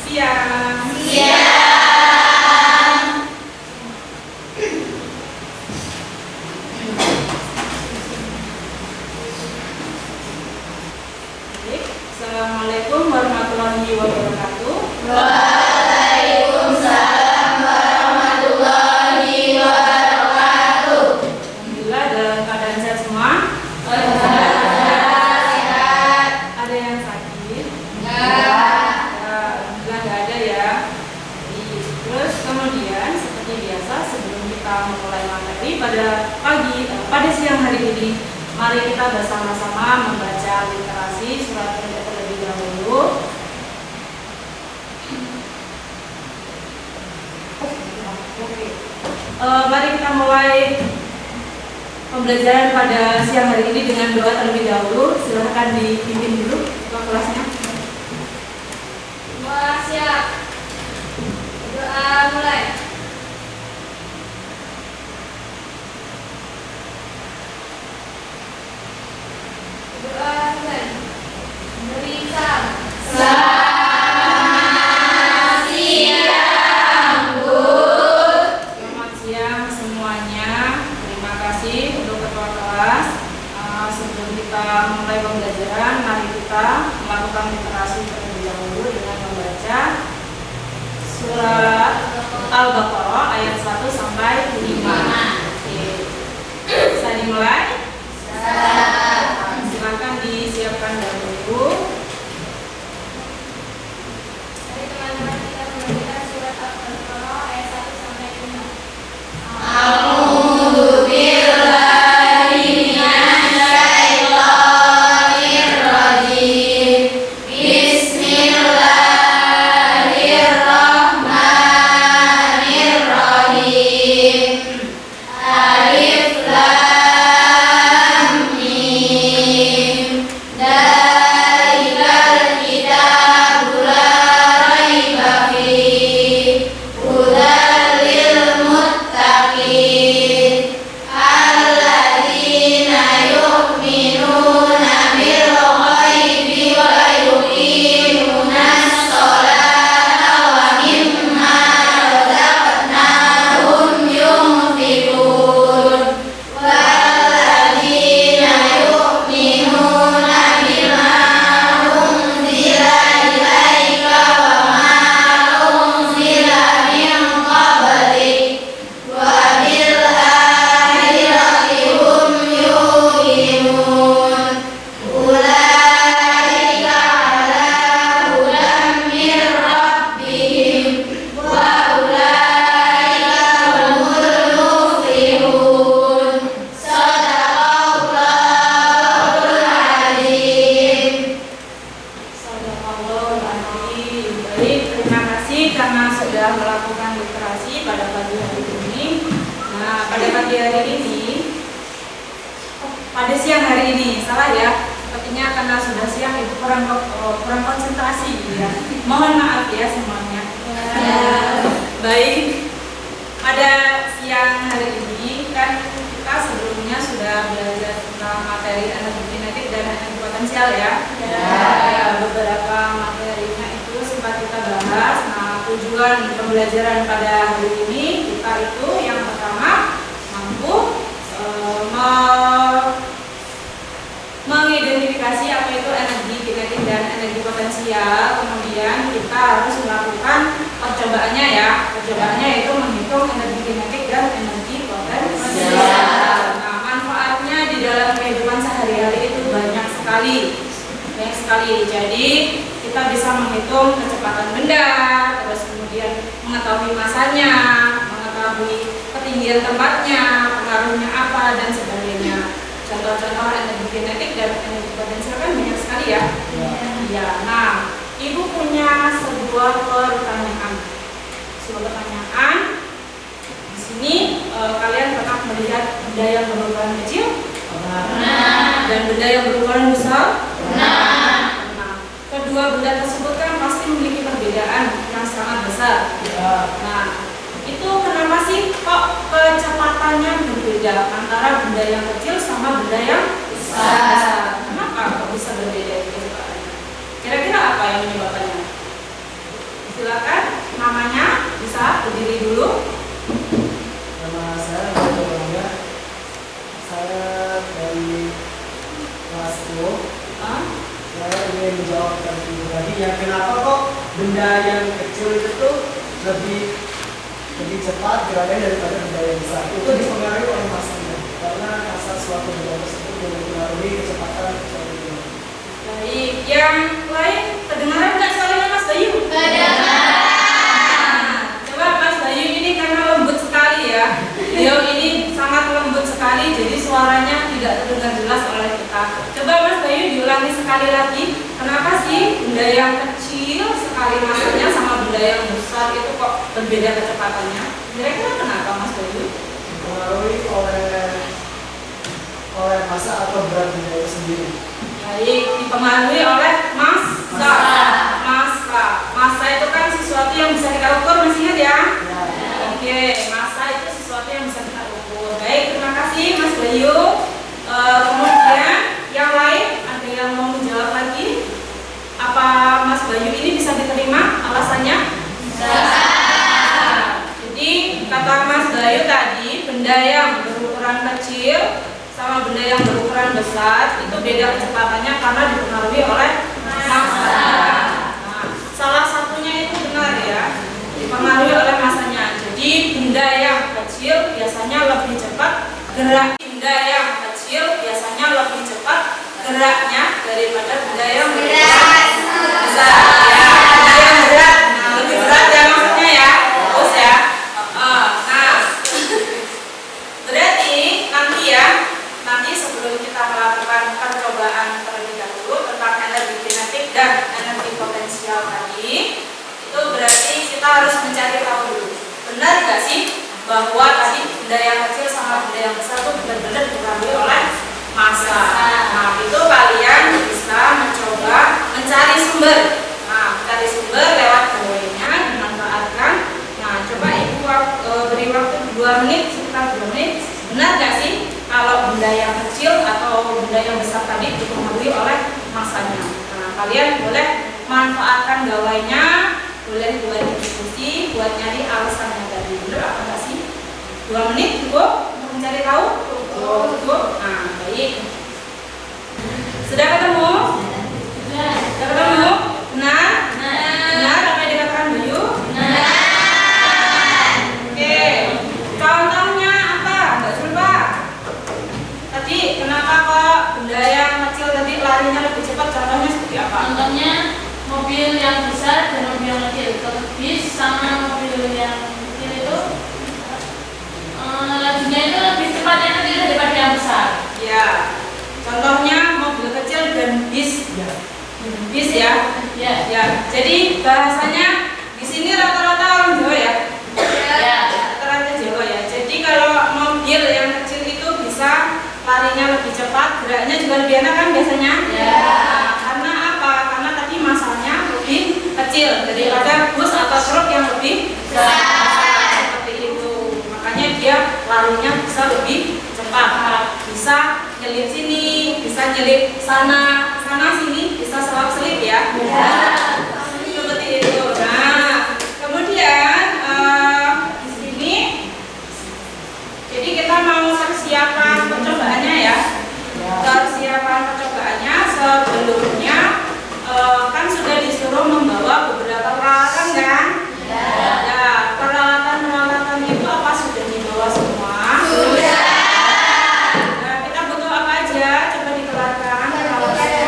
siang. Baik, Assalamualaikum warahmatullahi wabarakatuh. Waalaikumsalam warahmatullahi wabarakatuh. Alhamdulillah dalam keadaan sehat semua. Sehat. Ada yang sakit? Enggak. Alhamdulillah nggak ada ya. Terus kemudian seperti biasa sebelum kita memulai materi pada siang hari ini, mari kita bersama-sama membaca literasi surat terlebih dahulu. Mari kita mulai pembelajaran pada siang hari ini dengan doa terlebih dahulu. Silahkan dipimpin dulu ketua kelasnya. Semua siap. Doa mulai. Doa mulai. Beri salam. Selamat siang, Bu. Selamat siang semuanya. Terima kasih untuk ketua kelas. Sebelum kita mulai pembelajaran, mari kita melakukan literasi terlebih dahulu dengan membaca surat Al-Baqarah ayat 1 sampai 5. Oke. Bisa dimulai? Silakan disiapkan dahulu. Mari teman-teman kita membaca surat Al-Baqarah ayat 1 sampai 5. A'udzu billahi minasyaitonir rajim. Bismillahirrahmanirrahim. Alif lam mim. Dzalikal kitabu la raiba fihi. Hudan lil muttaqin. Alladzina yu'minuna bil ghaibi wa yuqimunas sholata wa mimma razaqnahum yunfiqun. Walladzina yu'minuna bima unzila ilaika wa ma unzila min qablik wa bil akhirati hum yuqinun. Ulaika ala hudan min rabbihim wa ulaika humul muflihun. Shadaqallahul azim. Shadaqallahul azim. Baik, terima kasih karena sudah melakukan literasi pada pagi hari ini. Nah, pada pagi hari ini, pada siang hari ini, salah ya. Sepertinya karena sudah siang itu kurang konsentrasi ya. Mohon maaf ya semuanya. Baik, pada siang hari ini kan kita sebelumnya sudah belajar tentang materi energi kinetik dan energi potensial ya. Ada beberapa materinya itu sempat kita bahas. Nah, tujuan pembelajaran pada hari ini kita itu yang pertama mampu mengidentifikasi apa itu energi kinetik dan energi potensial. Kemudian kita harus melakukan percobaannya ya. Percobaannya itu menghitung energi kinetik dan energi potensial. Nah, manfaatnya di dalam kehidupan sehari-hari itu banyak sekali. Jadi kita bisa menghitung kecepatan benda, terus kemudian mengetahui masanya, mengetahui ketinggian tempatnya, pengaruhnya apa dan sebagainya. Contoh-contoh energi kinetik dan energi potensial kan banyak sekali ya. Iya. Nah, Ibu punya sebuah pertanyaan. Di sini kalian pernah melihat benda yang berukuran kecil? Dan benda yang berukuran besar? Nah, kedua benda tersebut kan pasti memiliki perbedaan yang sangat besar. Nah, itu kenapa sih kok kecepatannya berbeda antara benda yang kecil sama benda yang besar? Kenapa kok bisa berbeda kecepatannya? Kira-kira apa yang menyebabkannya? ingin menjawab tadi yang kenapa kok benda yang kecil itu tuh lebih cepat geraknya daripada benda yang besar. Itu dipengaruhi oleh masanya, karena massa suatu benda tersebut mempengaruhi kecepatan suatu benda. Baik, yang lain kedengaran nggak suaranya Mas Bayu? Coba Mas Bayu ini karena lembut sekali ya. Beliau ini sangat lembut sekali, jadi suaranya tidak terdengar jelas oleh kita. Coba Mas Bayu diulangi sekali lagi. Kenapa sih benda yang kecil sekali massanya sama benda yang besar itu kok berbeda kecepatannya? Kira-kira kenapa Mas Bayu? Dipengaruhi oleh massa atau berat benda itu sendiri. Baik, dipengaruhi oleh massa. Massa itu kan sesuatu yang bisa kita ukur, masih ingat ya? Oke, massa itu sesuatu yang bisa kita ukur. Baik, terima kasih Mas Bayu. Kemudian yang lain ada yang mau menjawab lagi? Apa Mas Bayu ini bisa diterima alasannya? Jadi kata Mas Bayu tadi, benda yang berukuran kecil sama benda yang berukuran besar itu beda kecepatannya karena dipengaruhi oleh massa. Nah, salah satunya itu benar ya, dipengaruhi oleh massanya. Jadi benda yang kecil biasanya lebih cepat gerak. Benda yang kecil biasanya lebih cepat geraknya daripada benda yang besar. Ya, benda yang berat, lebih berat ya maksudnya ya, terus ya. Nah, berarti nanti sebelum kita melakukan percobaan terlebih dahulu tentang energi kinetik dan energi potensial tadi, itu berarti kita harus mencari tahu dulu, benar nggak sih bahwa tadi benda yang kecil sama benda yang besar itu benar-benar dipengaruhi oleh massa. Nah, itu kalian bisa mencoba mencari sumber. Nah, mencari sumber lewat gawainya dimanfaatkan. Nah, coba Ibu beri waktu 2 menit, sekitar 2 menit. Benar nggak sih kalau benda yang kecil atau benda yang besar tadi dipengaruhi oleh massanya? Nah, kalian boleh manfaatkan gawainya, boleh buat diskusi, buat nyari alasannya tadi. Benar apa nggak sih? 2 menit cukup untuk mencari tahu? Cukup. Nah, baik. Sudah ketemu? Sudah ketemu? Benar? Benar apa yang dikatakan Bayu? Oke. Contohnya apa? Mbak Zulfa. Tadi kenapa kok benda yang kecil tadi larinya lebih cepat? Contohnya seperti apa? Contohnya mobil yang besar dan mobil yang kecil. Kalau bis sama mobil yang kecil itu lajunya itu lebih cepat yang kecil daripada yang besar. Ya. Contohnya mobil kecil dan bis. Bis ya. Ya. Jadi bahasanya di sini rata-rata orang Jawa ya. Ya. Rata-rata Jawa ya. Jadi kalau mobil yang kecil itu bisa larinya lebih cepat, geraknya juga lebih enak kan biasanya? Ya. Nah, karena apa? Karena tadi masanya lebih kecil daripada bus atau truk yang lebih besar. Seperti itu. Makanya dia larinya bisa lebih cepat. Bisa nyelip sini, bisa nyelip sana sini, bisa selap-selip ya. Seperti itu. Nah, kemudian di sini, jadi kita mau persiapan percobaannya ya. Persiapan percobaannya sebelumnya kan sudah disuruh membawa beberapa peralatan kan? Ya, peralatan itu apa sudah dibawa semua? Sudah. Nah, kita butuh apa aja? Coba dikeluarkan peralatannya.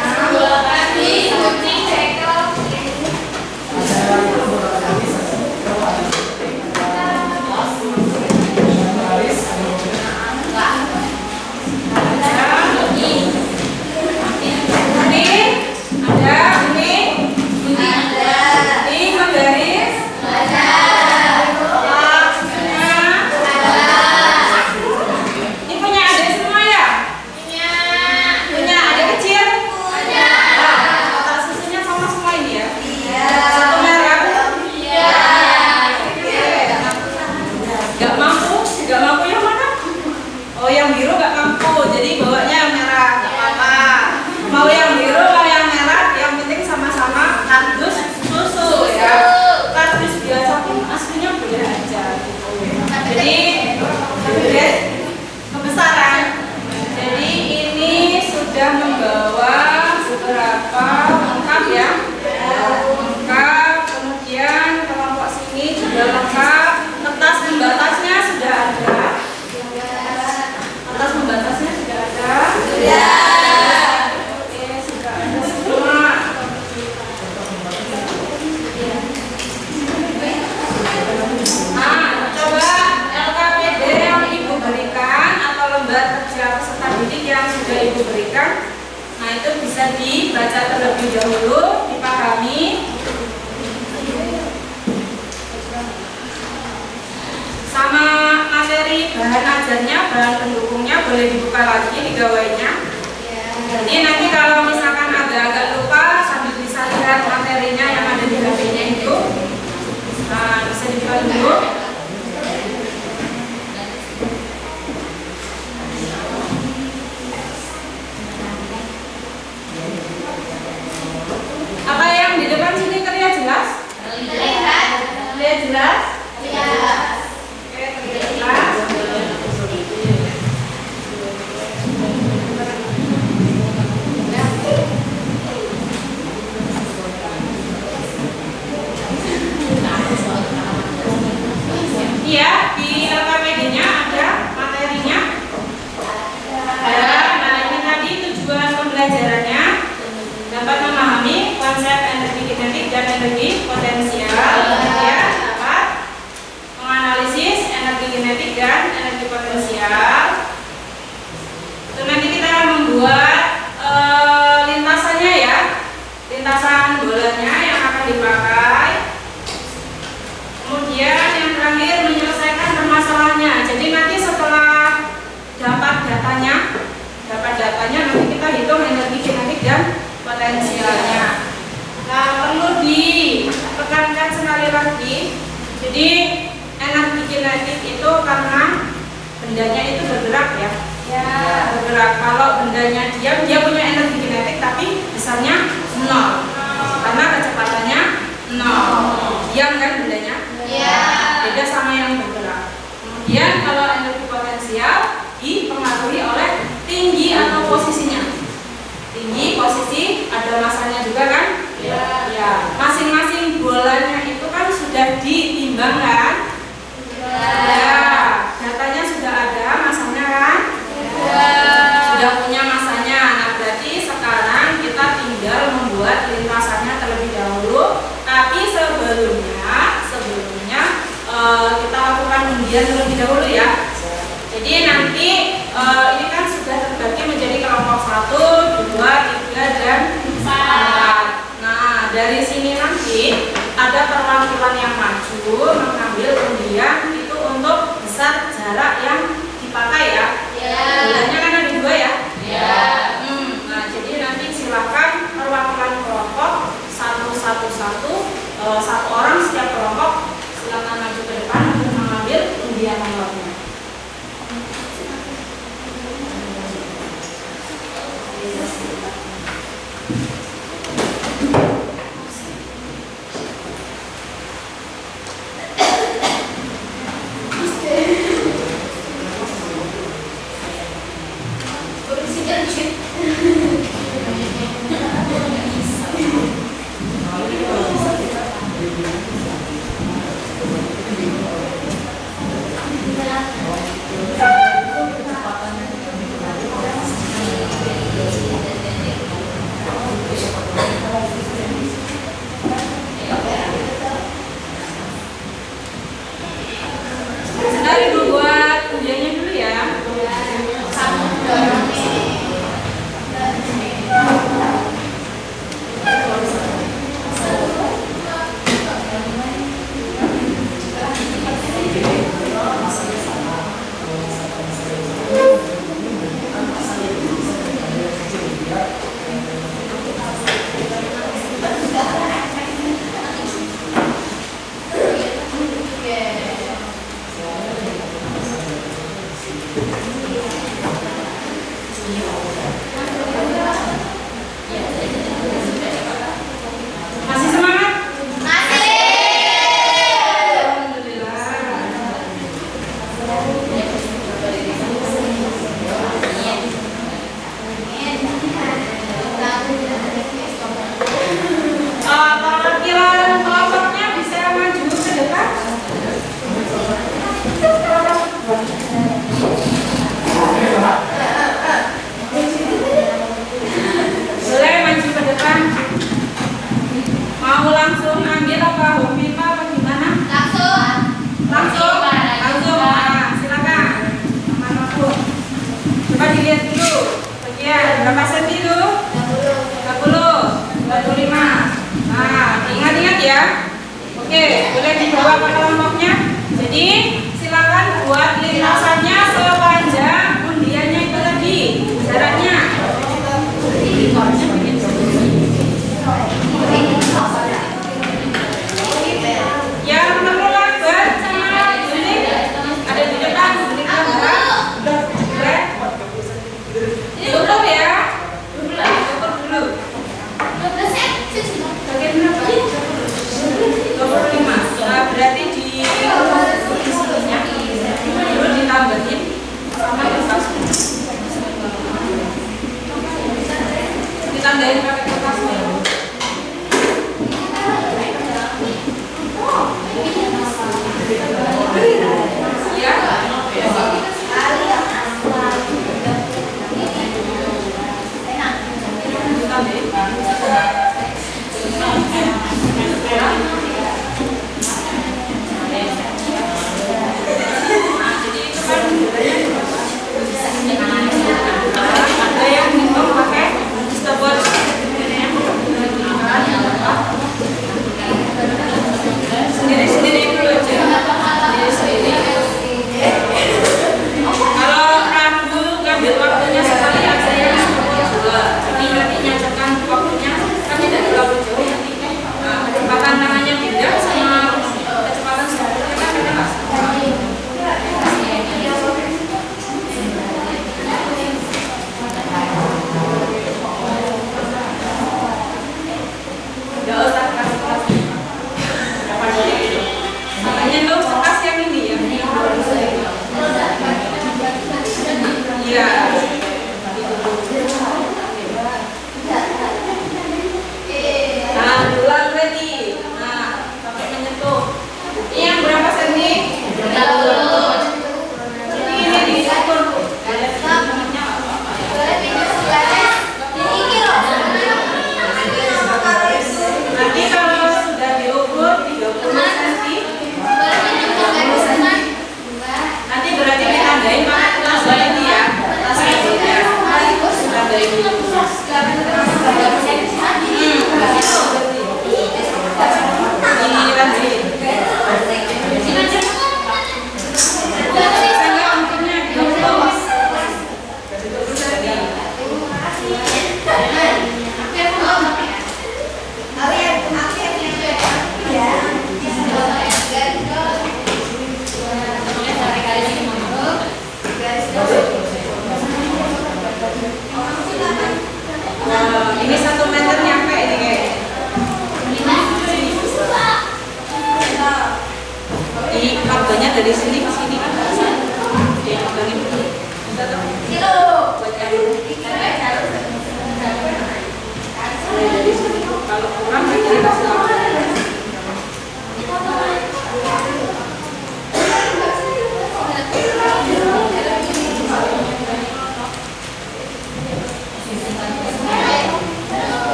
Sudah membawa beberapa dahulu dipahami. Sama materi bahan ajarnya, bahan pendukungnya boleh dibuka lagi di gawainya. Jadi nanti kalau misalkan agak-agak lupa sambil bisa lihat materinya yang ada di HP-nya itu, nah, bisa dibuka dulu. Apa yang di depan sini terlihat jelas? Terlihat jelas? Oke, terlihat jelas. Iya, di LKPD-nya ada materinya. Ada. Nah, ini tadi tujuan pembelajarannya dapat memahami konsep energi kinetik dan energi potensial, ya, dapat menganalisis energi kinetik dan energi potensial. Itu nanti kita akan membuat lintasannya ya, lintasan bolanya yang akan dipakai. Kemudian yang terakhir menyelesaikan permasalahannya. Jadi nanti setelah dapat datanya nanti kita hitung energi kinetik dan potensialnya. Nah, perlu ditekankan sekali lagi. Jadi energi kinetik itu karena bendanya itu bergerak ya. Bergerak. Kalau bendanya diam, dia punya energi kinetik tapi besarnya 0. Karena kecepatannya 0. Diam kan bendanya? Beda sama yang bergerak. Kemudian kalau energi potensial dipengaruhi oleh tinggi atau posisinya. Tinggi, posisi, ada masanya juga kan? Ya. Masing-masing bolanya itu kan sudah ditimbang kan? Ya. Datanya sudah ada, masanya kan? Sudah punya masanya. Nah, berarti sekarang kita tinggal membuat lintasannya terlebih dahulu. Tapi sebelumnya kita lakukan undian terlebih dahulu ya. Jadi nanti ini kan sudah terbagi menjadi kelompok 1, 2, 3, dan 4. Nah, dari sini nanti ada perwakilan yang maju mengambil undian itu untuk besar jarak yang dipakai ya. Bolanya kan ada 2 ya. Nah, jadi nanti silakan perwakilan kelompok satu orang setiap kelompok silakan maju ke depan untuk mengambil undian nomornya.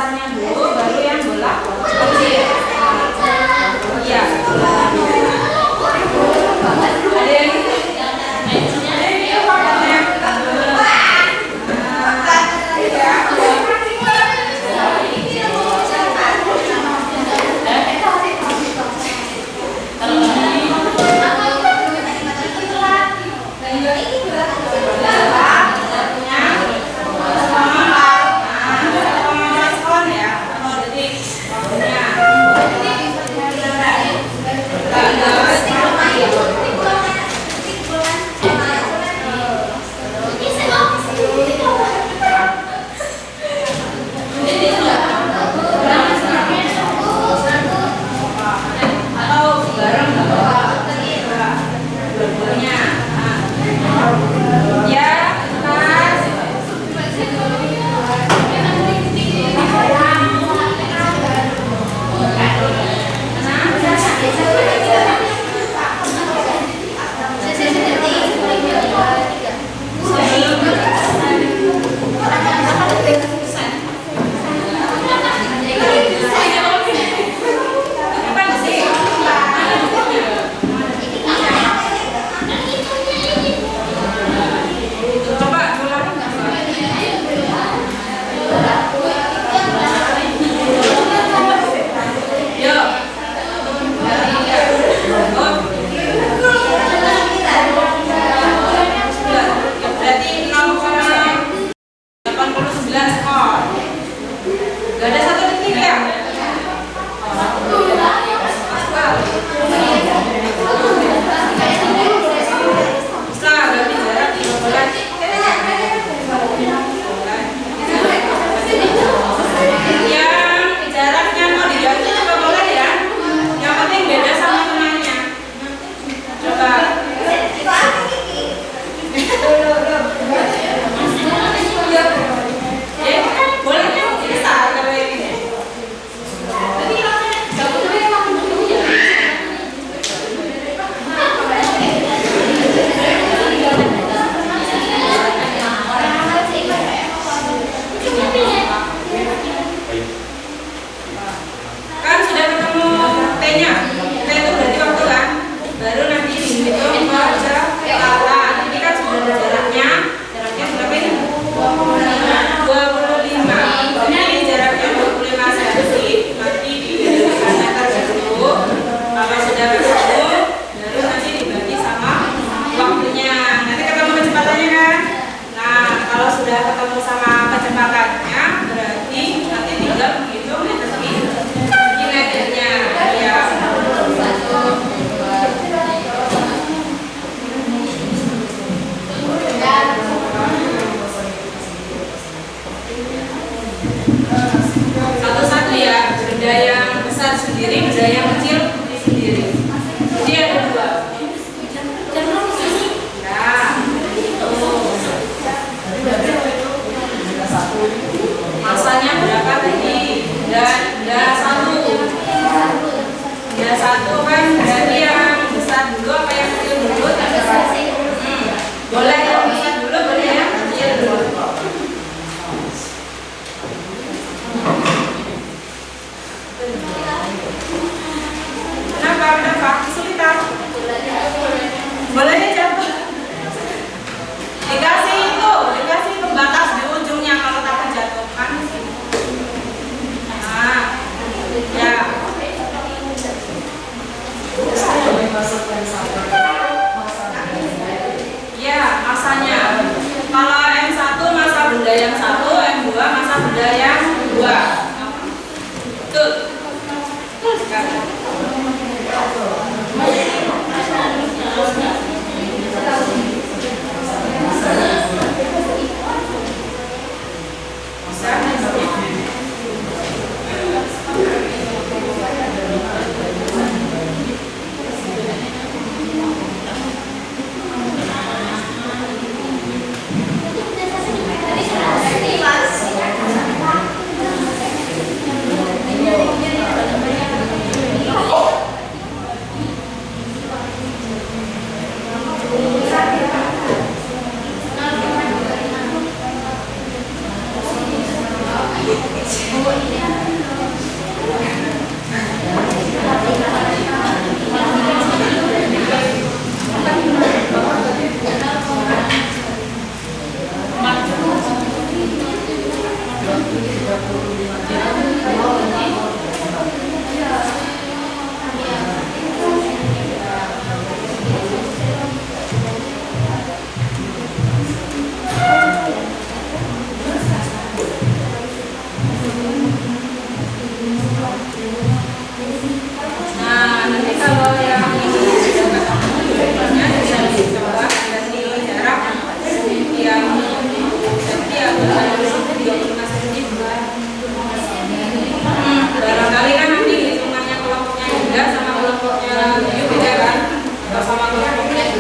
besarnya dulu, baru yang bola kecil. Iya. Ada yang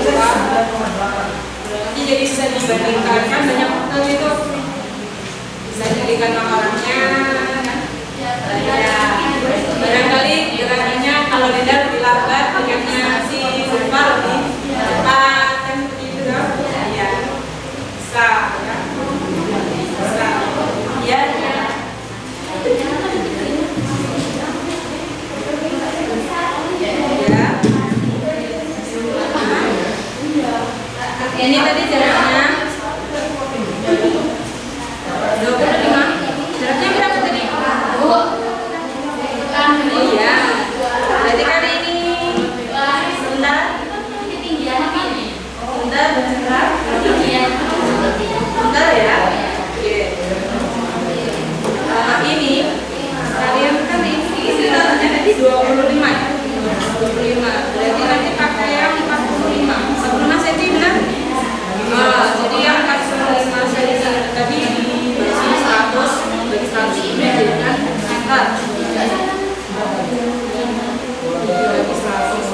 Nanti jadi bisa dibandingkan kan banyak faktor itu bisa jadikan lamarannya kan. Ya, barangkali gerakannya kalau Linda lebih lambat, gerakannya si Zulfa lebih cepat kan seperti itu kan? Ya, bisa ya. Bisa. Ya, ya. Ini tadi jaraknya 25. Jaraknya berapa tadi? Oh iya. Berarti kali ini sebentar. Sebentar ya. Oke. Ini kalian kan ini tadi 25 ya. 25. Berarti nanti pakai yang 45. 45 cm benar? Jadi yang 45 cm tadi dibagi 100, bagi 100 ini jadikan meter. Dibagi 100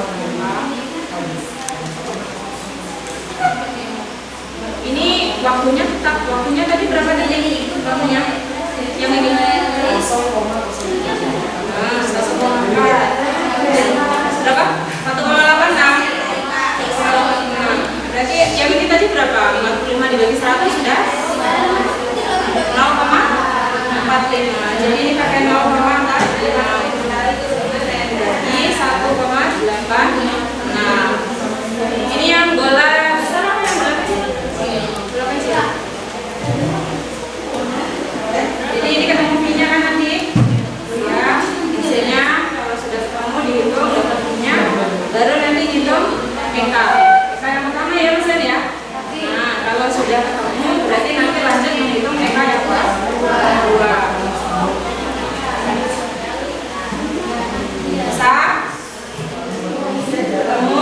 ini waktunya tetap, waktunya tadi berapa tadi? Waktunya yang ini 1,4 berapa? 1,86. Berarti yang ini tadi berapa? 45 dibagi 100 sudah 0,45. Jadi ini pakai 0,45 berarti 1,86. Ini yang bola besar apa yang bola kecil? Bola kecil. Jadi ini ketemu V-nya kan nanti ya, hasilnya kalau sudah ketemu dihitung dapat V-nya, baru nanti hitung PK. PK yang pertama ya Mas ya. Nah kalau sudah ketemu berarti nanti lanjut menghitung PK yang kedua. Bisa? Ketemu?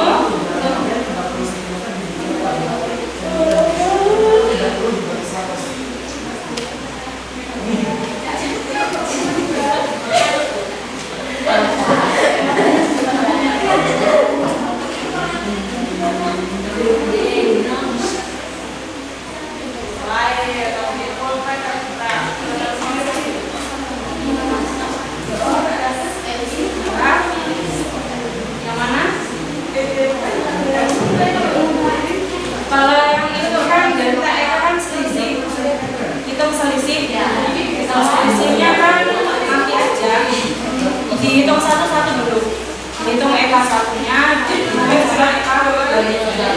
Yang mana? Kalau yang itu kan delta E kan selisih, hitung selisih. Hitung selisihnya kan nanti aja dihitung satu-satu dulu. Hitung EK satunya, dihitung EK dua-duanya.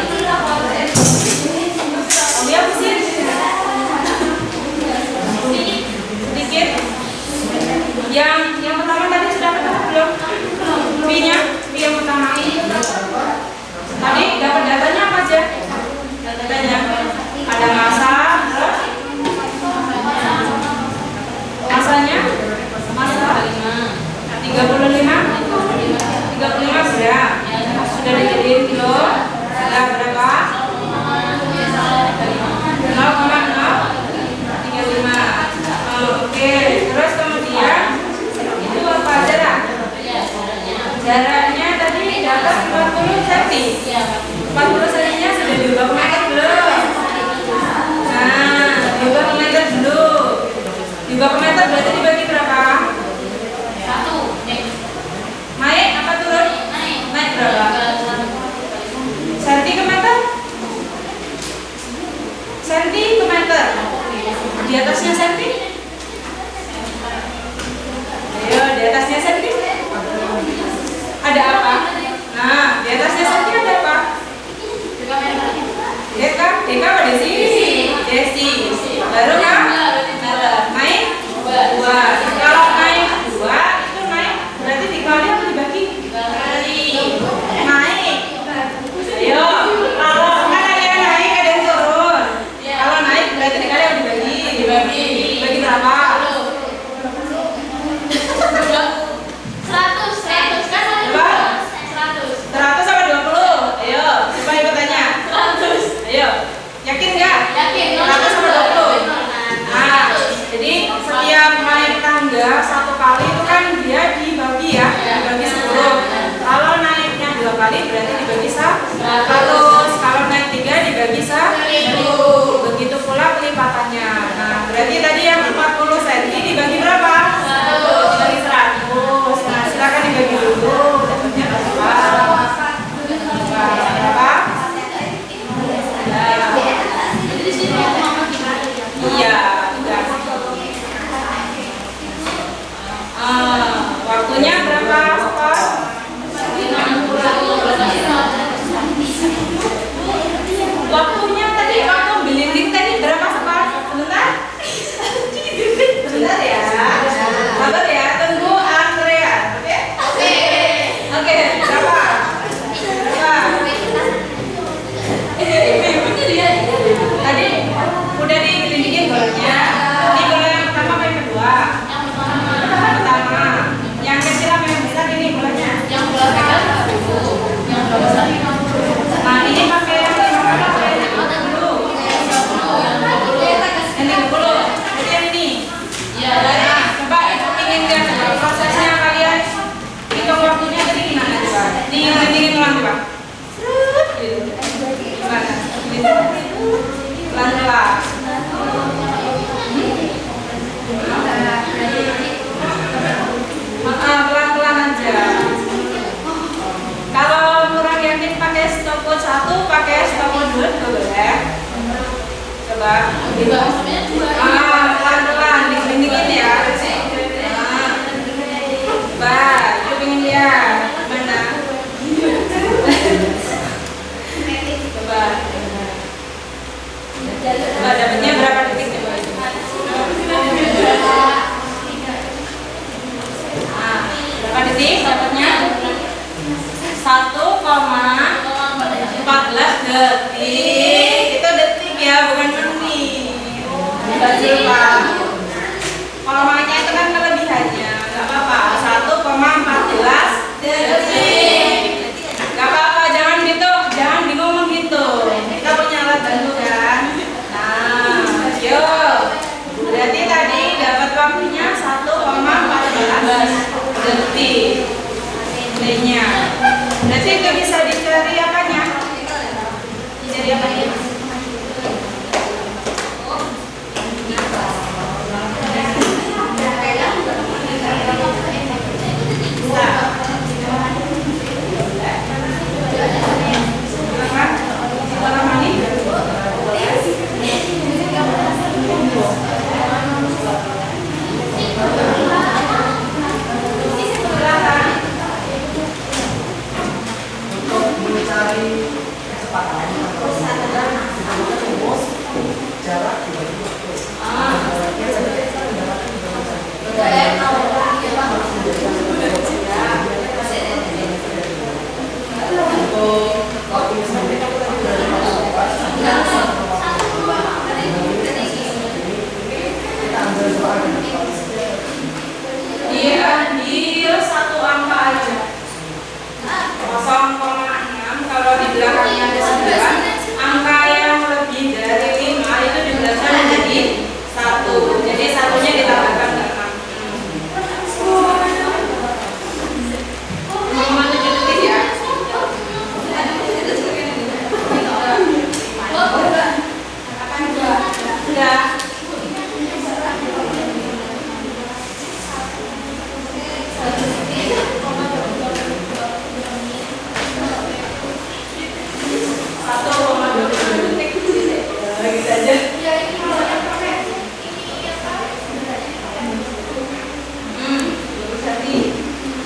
Oh ya sih? Sedikit. Yang pertama tadi sudah ketemu belum? V-nya, V yang pertama. Tadi dapat datanya apa aja? Datanya ada massa, terus massanya massa 35 sudah dijadiin kilo. Sudah berapa? 0,035. Oke, terus kemudian itu apa jarak? Jaraknya tadi dapat 40 cm. 40 cm-nya sudah diubah ke meter belum? Nah, diubah ke meter dulu. Diubah ke meter berarti dibagi berapa? 1. Naik apa turun? Naik berapa? Senti ke meter? Senti ke meter. Di atasnya senti? Ayo, di atasnya senti? Ada apa? Nah, di atasnya senti ada apa? gitu. Gimana? Pelan-pelan. Pelan-pelan aja. Kalau kurang yakin pakai stopwatch 1, pakai stopwatch 2 juga boleh. Coba. Pelan-pelan, dikelilingin ya. Coba, yuk pengen lihat. Gimana? Coba. Coba dapatnya berapa detik coba? Berapa detik dapatnya? 1,14 detik. Itu detik ya, bukan menit. Baca Pak. Komanya itu kan kelebihannya, nggak apa-apa. 1,14 detik. Nggak apa-apa, jangan gitu, jangan ngomong gitu. Kita punya alat bantu kan. Nah, yuk. Berarti tadi dapat waktunya 1,14 detik. T-nya. Berarti itu bisa dicari apanya? Dicari apanya? Untuk mencari kecepatan jarak dibagi waktu. Dia satu angka aja. 0,6 kalau di belakangnya ada 9, angka yang lebih dari 5 itu dibelaskan menjadi 1. Jadi satunya ditambahkan ke 6. 0,7 detik ya. Sudah. Lagi saja.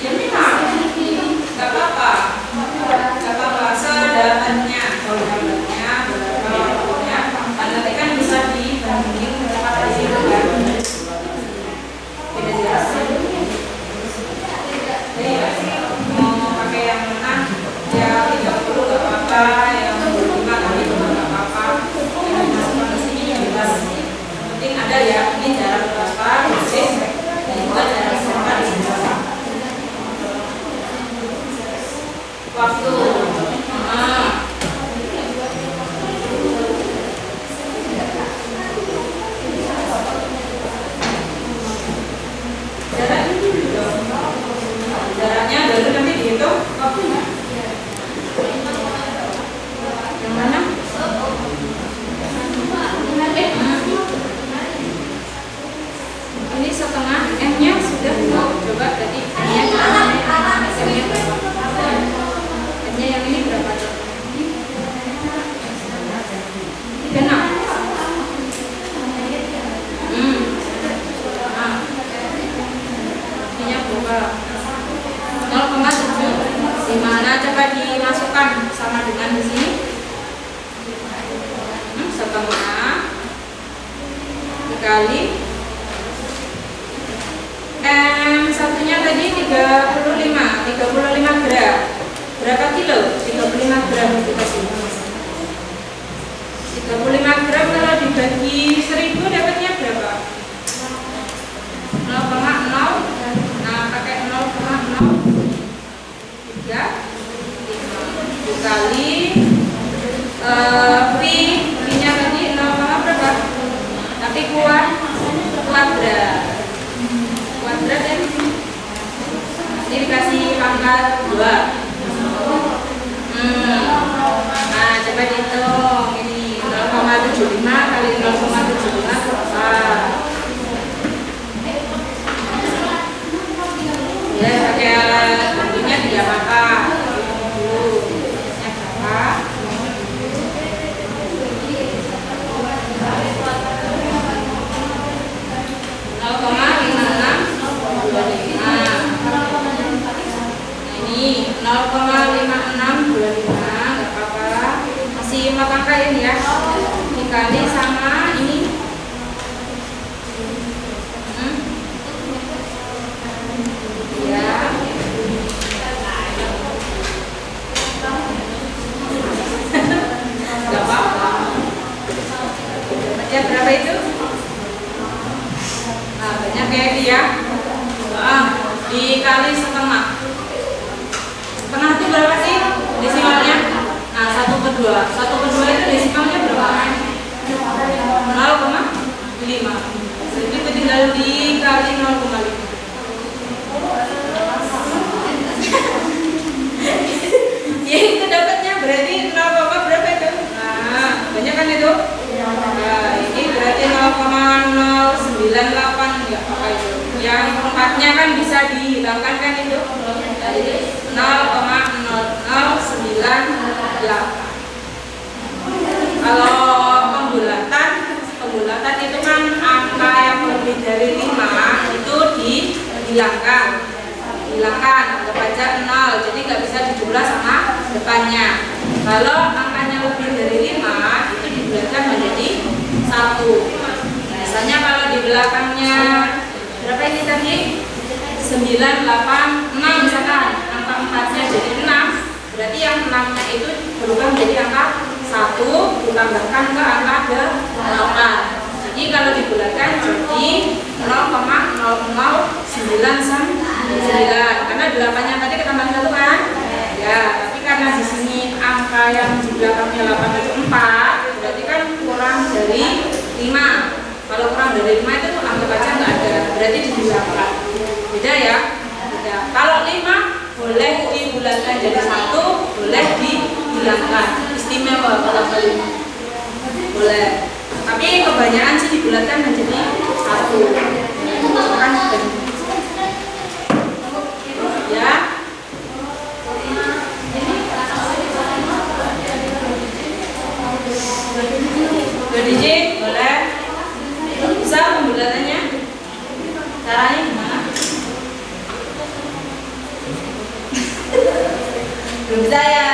Ya memang. Gak apa-apa. Gak apa-apa. Sedapatnya. Kalau dapatnya berapa waktunya. Nanti kan bisa dibandingin berapa kali itu kan. Beda jelas. Mau pakai yang mana? Ya 30 gak apa-apa. Yang 5 kali juga gak apa-apa. Yang masukkan ke sini bebas. Yang penting ada ya. Ini jarak berapa? Dosis. Dan juga jarak berapa di sini. Waktu. Jaraknya baru nanti dihitung waktunya. Yang mana? Ini setengah M-nya sudah coba tadi M-nya berapa? M-nya yang ini berapa? 36. Ini berapa? 0,7. Di mana coba dimasukkan sama dengan di sini? Setengah dikali M satunya tadi 35 gram. Berapa kilo? 35 gram kita sini. 35 gram kalau dibagi 1000 dapatnya berapa? 0,0. Nah, pakai 0,03 dikali V-nya tadi 0, berapa? Tapi kuadrat ya. Ini dikasih pangkat 2. kali 0,75 berapa? Ya, pakai alat tentunya dia maka dulu berapa? 0,5625. Ini 0,5625, nggak apa-apa. Masih 4 angka ini ya. Dikali sama ini. Ya. Nggak apa-apa. Baca berapa itu? Nah, banyak kayak ini ya. Dikali setengah. Setengah itu berapa sih desimalnya? Nah, 1/2. 1/2 itu desimalnya berapa? 0,5. Jadi itu tinggal dikali 0,5. Ya itu dapatnya berarti 0, berapa itu? Nah, banyak kan itu? Nah, ini berarti 0,098 ya apa itu? Yang empatnya kan bisa dihilangkan kan itu? Jadi 0,0098. Kalau pembulatan itu kan angka yang lebih dari 5 itu dihilangkan, anggap aja 0, jadi nggak bisa dijumlah sama depannya. Kalau angkanya lebih dari 5 itu dibulatkan menjadi 1. Misalnya kalau di belakangnya berapa ini tadi? 986 misalkan, angka 4-nya jadi 6, berarti yang 6-nya itu berubah menjadi angka 1 ditambahkan ke angka 8. Jadi kalau dibulatkan jadi 0,0099, karena 8-nya tadi ketambah 1 kan? Ya, tapi karena di sini angka yang di belakangnya 8 itu 4, berarti kan kurang dari 5. Kalau kurang dari 5 itu anggap aja nggak ada, berarti dihilangkan. Beda ya? Beda. Kalau 5 boleh dibulatkan jadi 1, boleh dihilangkan. Istimewa kalau 5. Boleh. Tapi kebanyakan sih dibulatkan menjadi 1. Kan ya. DJ boleh. Bisa pembulatannya? Caranya gimana? Belum bisa ya.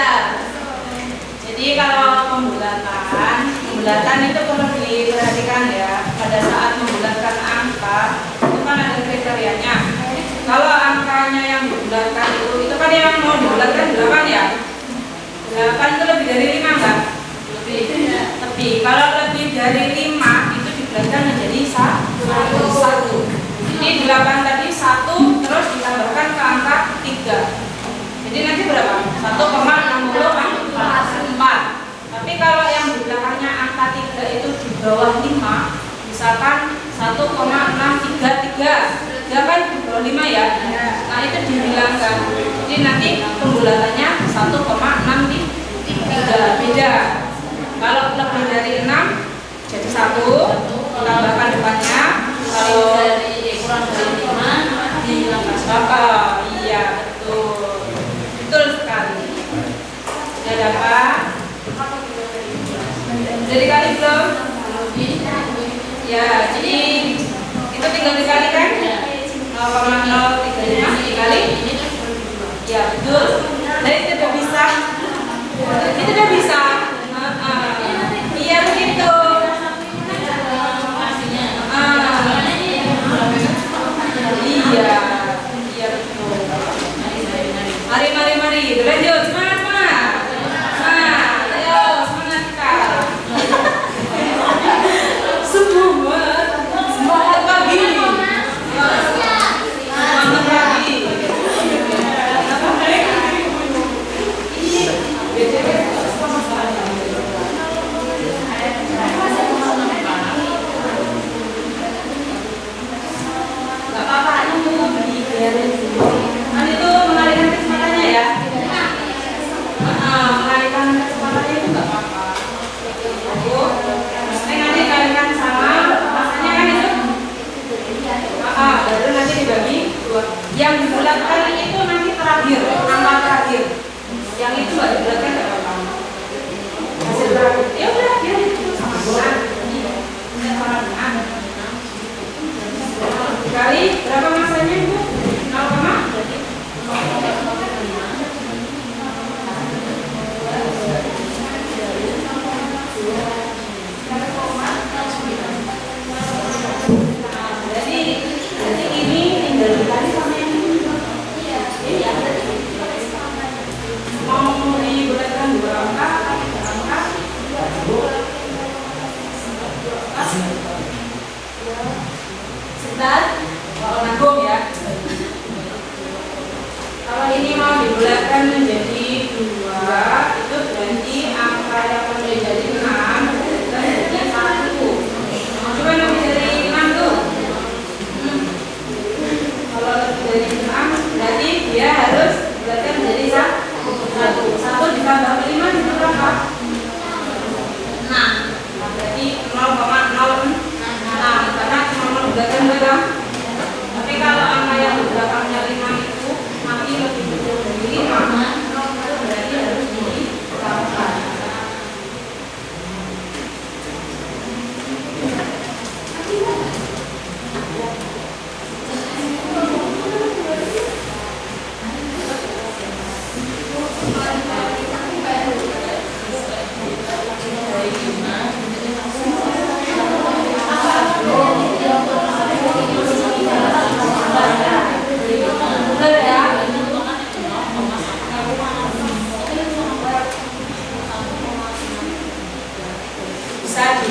Jadi kalau pembulatan itu perlu diperhatikan ya. Pada saat membulatkan angka itu kan ada kriterianya. Kalau angkanya yang dibulatkan itu kan yang mau dibulatkan 8 ya. 8 itu lebih dari 5 enggak? Lebih. Kalau lebih dari 5 itu dibulatkan menjadi 1. Jadi 8 tadi 1 terus ditambahkan ke angka 3. Jadi nanti berapa? 1,64. Tapi kalau yang di belakangnya angka 3 itu di bawah 5, misalkan 1,633. Dia kan di bawah 5 ya. Nah, itu dihilangkan. Jadi nanti pembulatannya 1,63. Beda. Kalau lebih dari 6 jadi 1, tambahkan depannya. Kalau kurang dari 5 dihilangkan. Iya, betul. Betul sekali. Sudah dapat? Sudah dikali belum? Ya, jadi itu tinggal dikalikan. 0,035 dikali. Ya, betul. Nah, itu udah bisa. Itu udah bisa. Iya, begitu. Iya, iya betul. Mari, berlanjut. Semangat. Ayo, semangat kita. Semangat pagi. Semangat pagi.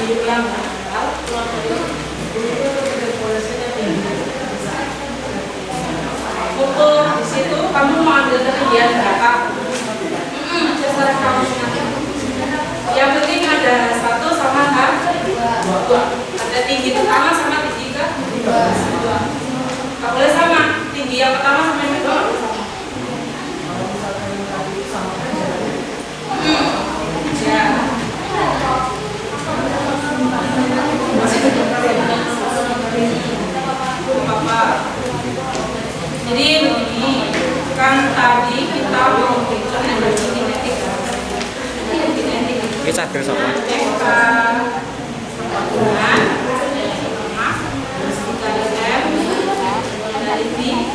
yang benar. Ukur di situ kamu mau ambil ketinggian berapa? Terserah kamu. Yang penting ada 1 sama 2. Ada tinggi pertama sama tinggi kedua. Nggak boleh sama. Tinggi yang pertama sama yang kedua nggak boleh sama. Ya. Apa? Jadi begini, kan tadi kita mau bicara energi kinetik. Ini cager sama.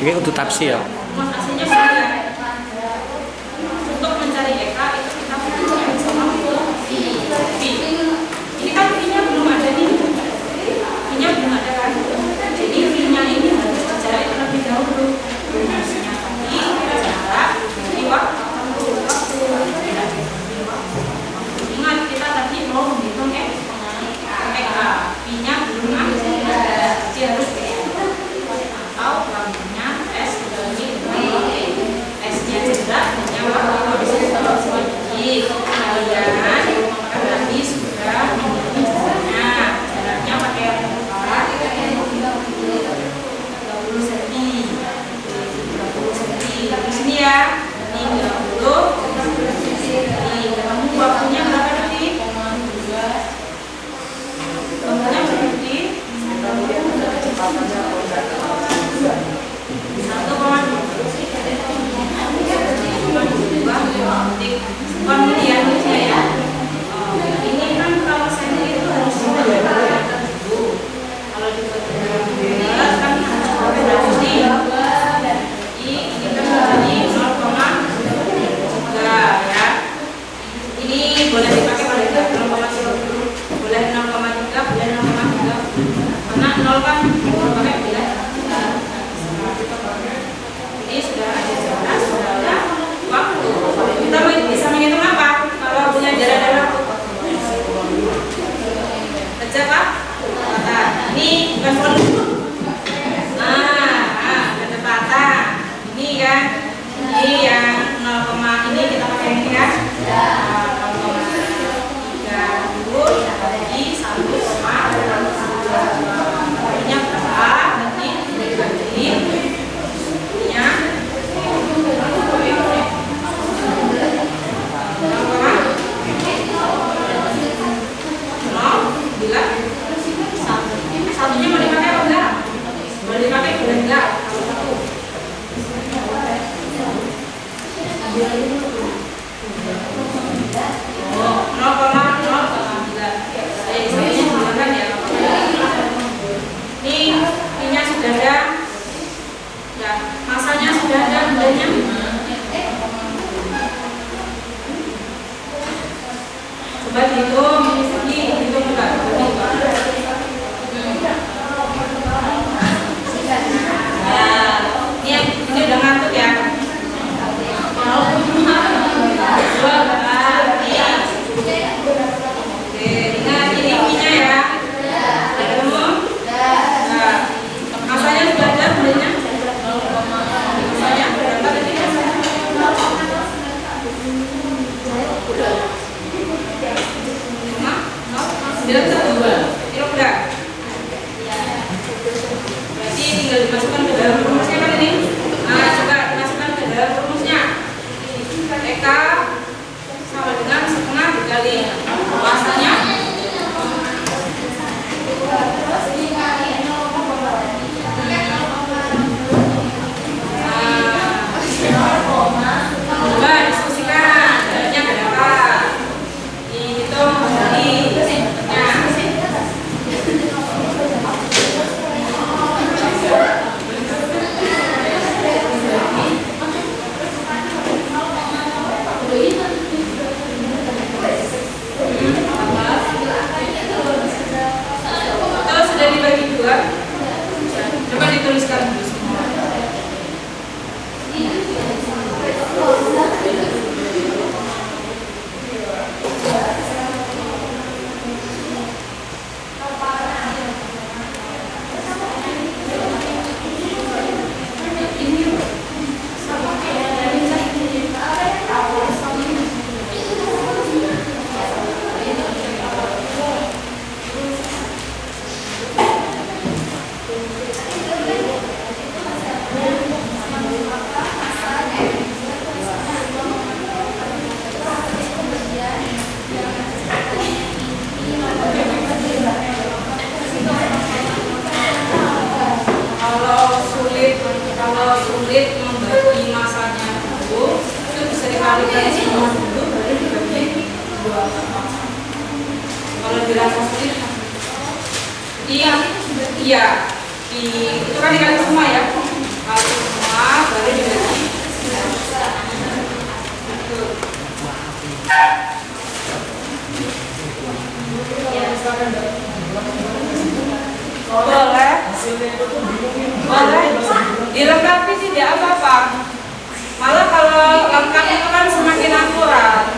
Ini untuk tapsi ya. Hasilnya benar. Untuk mencari EK itu kita butuh X sama V. Ini kan V-nya belum ada nih. V-nya belum ada kan. Jadi V-nya ini harus dicari terlebih dahulu. Hasilnya tadi jarak di waktu. Ingat kita tadi mau menghitung EK. V-nya belum ada. Jadi harus atau lambungnya S S-nya juga hanya waktu jadi kalian tadi sudah menghitung jaraknya pakai 30 cm di sini ya, ini 30 ketemu waktunya berapa detik? Waktunya berapa detik? 1,2 kemudian ya. Ini kan kalau senti itu harus kalau dibuat kan harus ini kan menjadi 0,3 ya. Ini boleh dipakai boleh tidak 0,1 boleh 0,3 boleh 0,3 karena 0 kan pakai boleh. Ini sudah ada jarak, sudah ada waktu. Kita bisa menghitung apa? Kalau punya jarak dan waktu. Baca Pak? Kecepatan. Ini bukan volume. Kecepatan. Ini kan. Ini yang 0, ini kita pakai ini kan? 0,3 dulu bagi 1,2. Artinya berapa? Nanti dibagi. Satunya mau dipakai apa enggak? Boleh dipakai boleh enggak? Oh, 0,0 ini sudah ada ya, masanya sudah ada banyak. Coba dihitung, dihitung juga. Ini udah ngantuk ya. Oke, ingat ini ininya ya. Ketemu? Nah, masanya sudah ada bolehnya? Masanya berapa tadi? 92 kilogram. Berarti tinggal dimasukkan ke dalam rumusnya kan ini. Nah, coba dimasukkan ke dalam rumusnya. EK sama dengan setengah dikali luasannya. Coba diskusikan jaraknya berapa. Dihitung kembali. bilang positif. Iya, itu kan dikali semua ya. Kali semua baru dibagi. Boleh. Boleh. Dilengkapi sih tidak apa-apa. Malah kalau lengkap itu kan semakin akurat.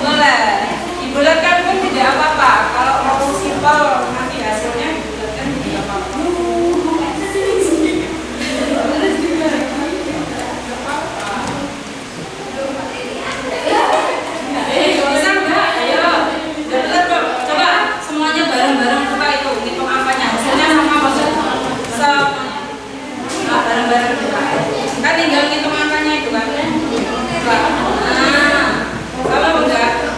Boleh. Dibulatkan pun tidak apa-apa. Kalau mau simpel nanti hasilnya dibulatkan tidak apa-apa. Bisa enggak? Ayo. Coba semuanya bareng-bareng buka itu. Hitung angkanya. Hasilnya sama maksud. Nah, bareng-bareng buka. Kan tinggal hitung angkanya itu kan. Buka. Nah, sama enggak?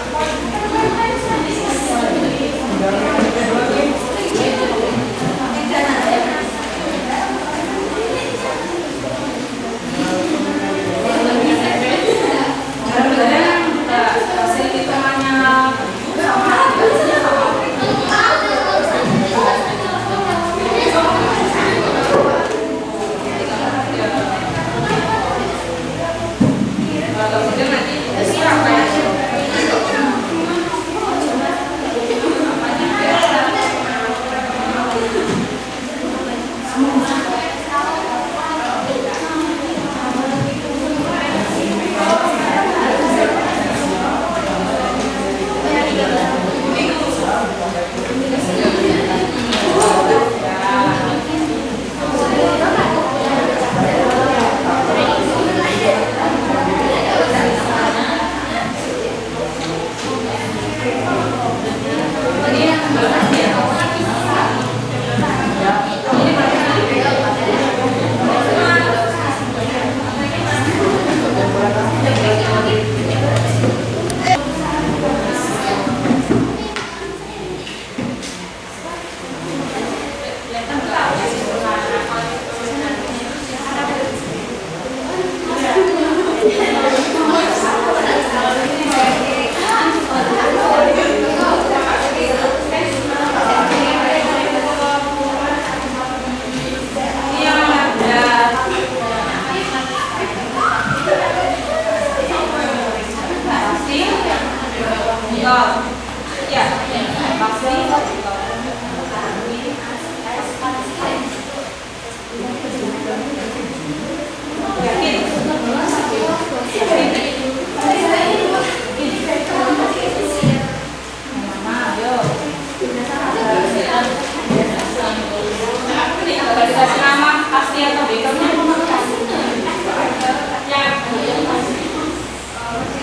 Dikasih nama asli atau backgroundnya?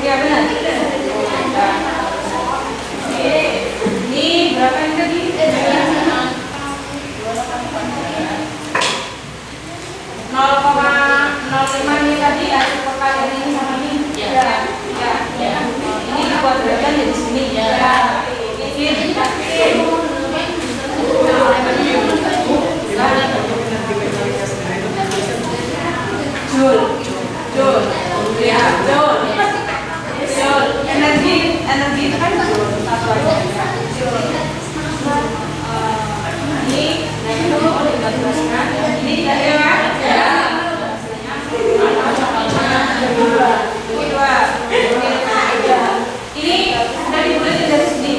Ya benar. Ini berapa yang tadi? 0,05 ini tadi hasil perkalian ini sama ini. Ya. Ini dibuat berapa ya di sini? Ya. Joule. Ya, Joule. Energi itu kan Joule. Satu aja. Ini itu dibagi-bagikan. Ini ya. Ini sudah dibulatin dari sini.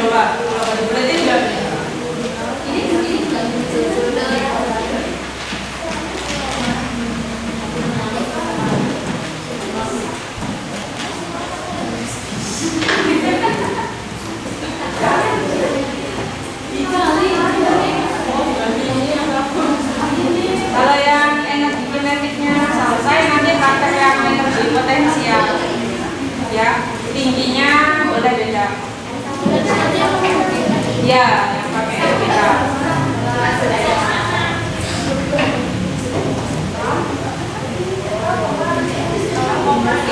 Coba dibulatin enggak? Kalau yang energi kinetiknya selesai, nanti pakai yang energi potensial. Ya, tingginya boleh beda. Ya, yang pakai RPK.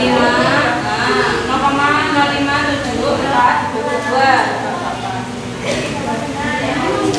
0,057422.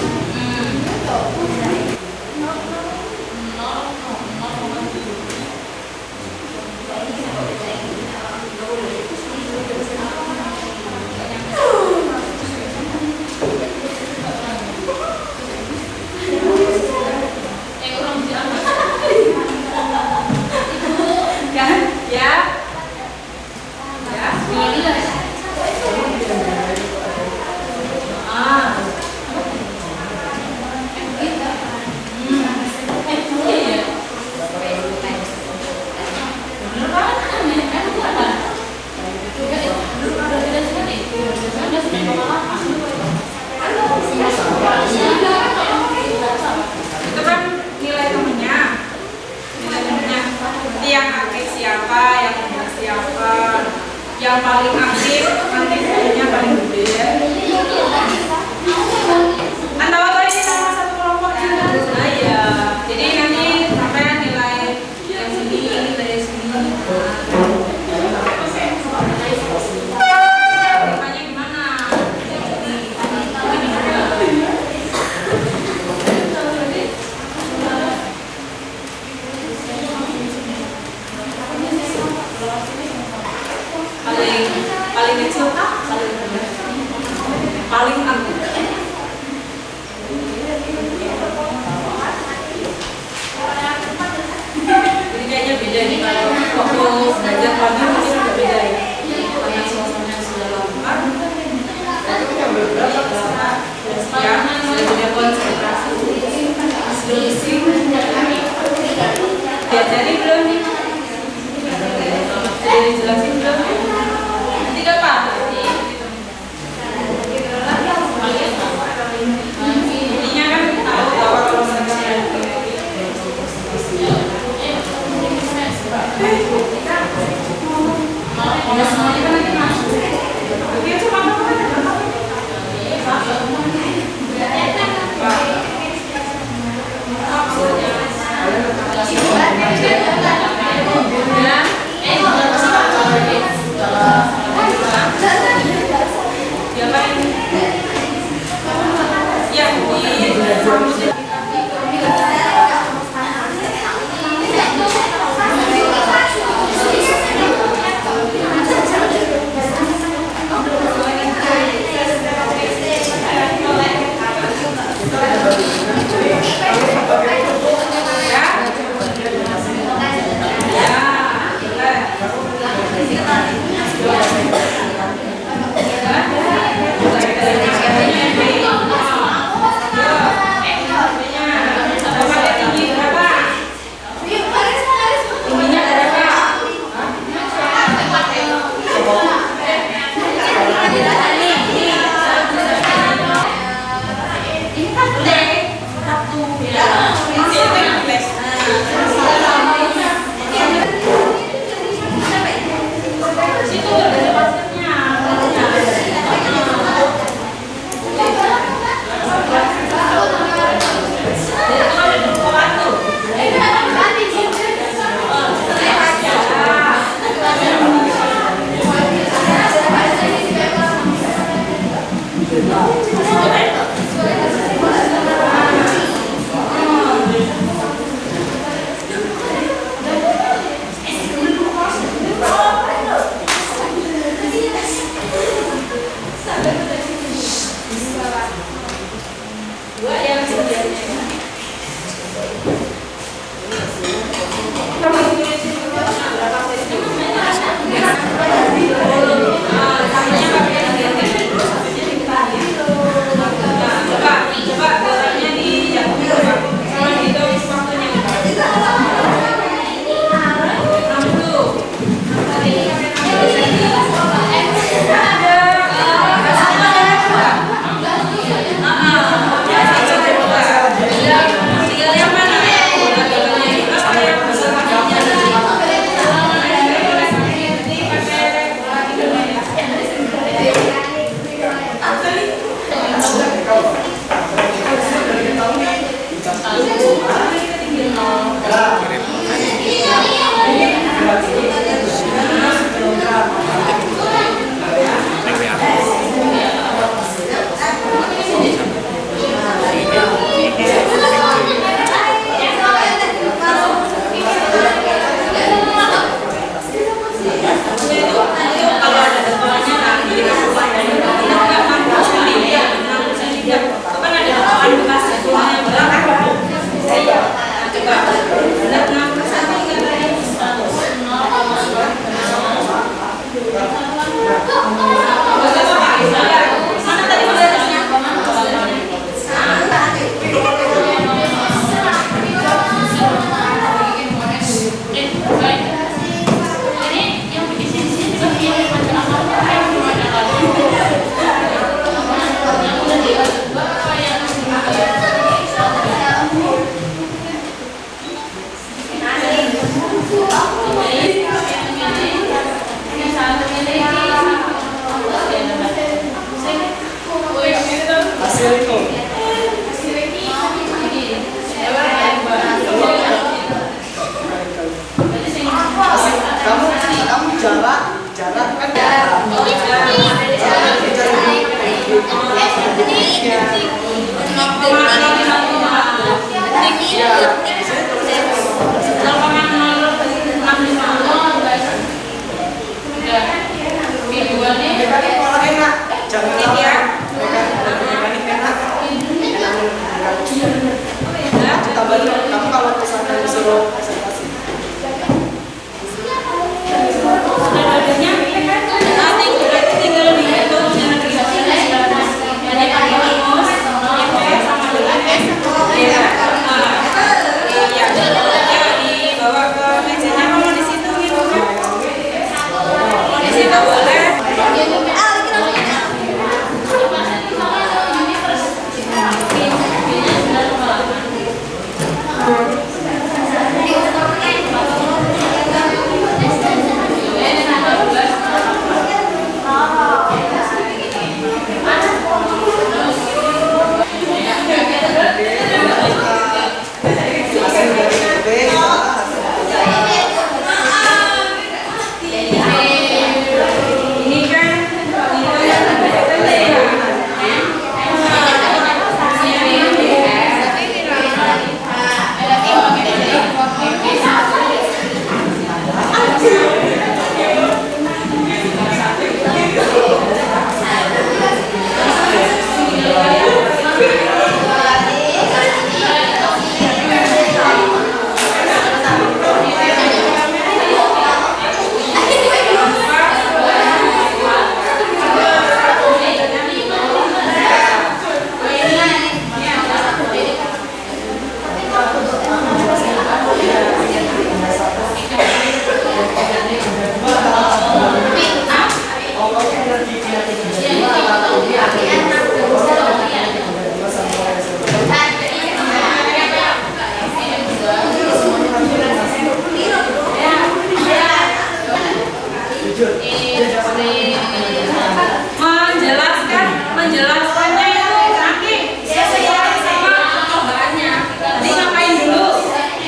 Menjelaskannya itu nanti sesuai sama percobaannya. Tadi ngapain dulu?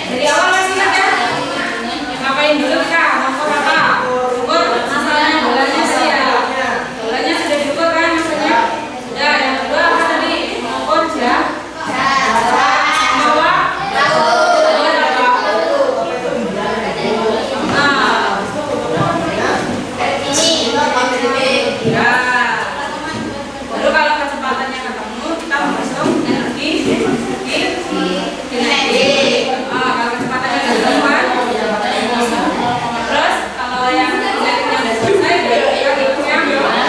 Dari awal masih ingat ya? Ngapain dulu kita? Ngukur apa? Ngukur masalahnya bolanya sih ya. Bolanya sudah diukur kan maksudnya? Ya, yang kedua apa tadi? Ngukur ya. Bawa. Lalu kalau kecepatannya ketemu, kita menghitung energi kinetik. Kalau kecepatannya nggak ketemu, terus kalau yang kinetiknya udah selesai, berarti kita hitungnya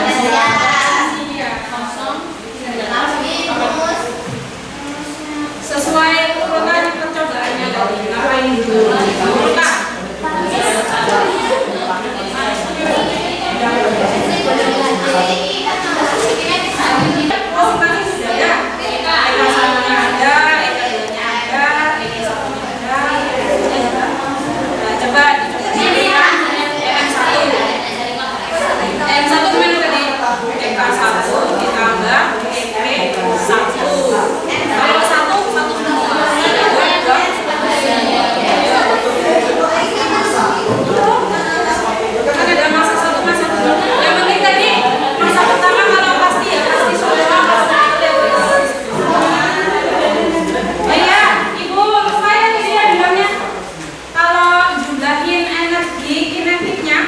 sesuai urutan percobaannya tadi. Ngapain dulu? Urutan. Oh, masih sudah ada. Eka satunya ada, Eka duanya ada, Eka satunya ada, Nah, coba dicoba M1 gimana tadi? Eka 1 ditambah EP 1. Kalau 1 semua. Kan ada masa 1, masa 2. Yang penting tadi masa pertama kalau pasti ya pasti semua masa iya, Ibu lupa ya tadi ya bilangnya kalau jumlahin energi kinetiknya,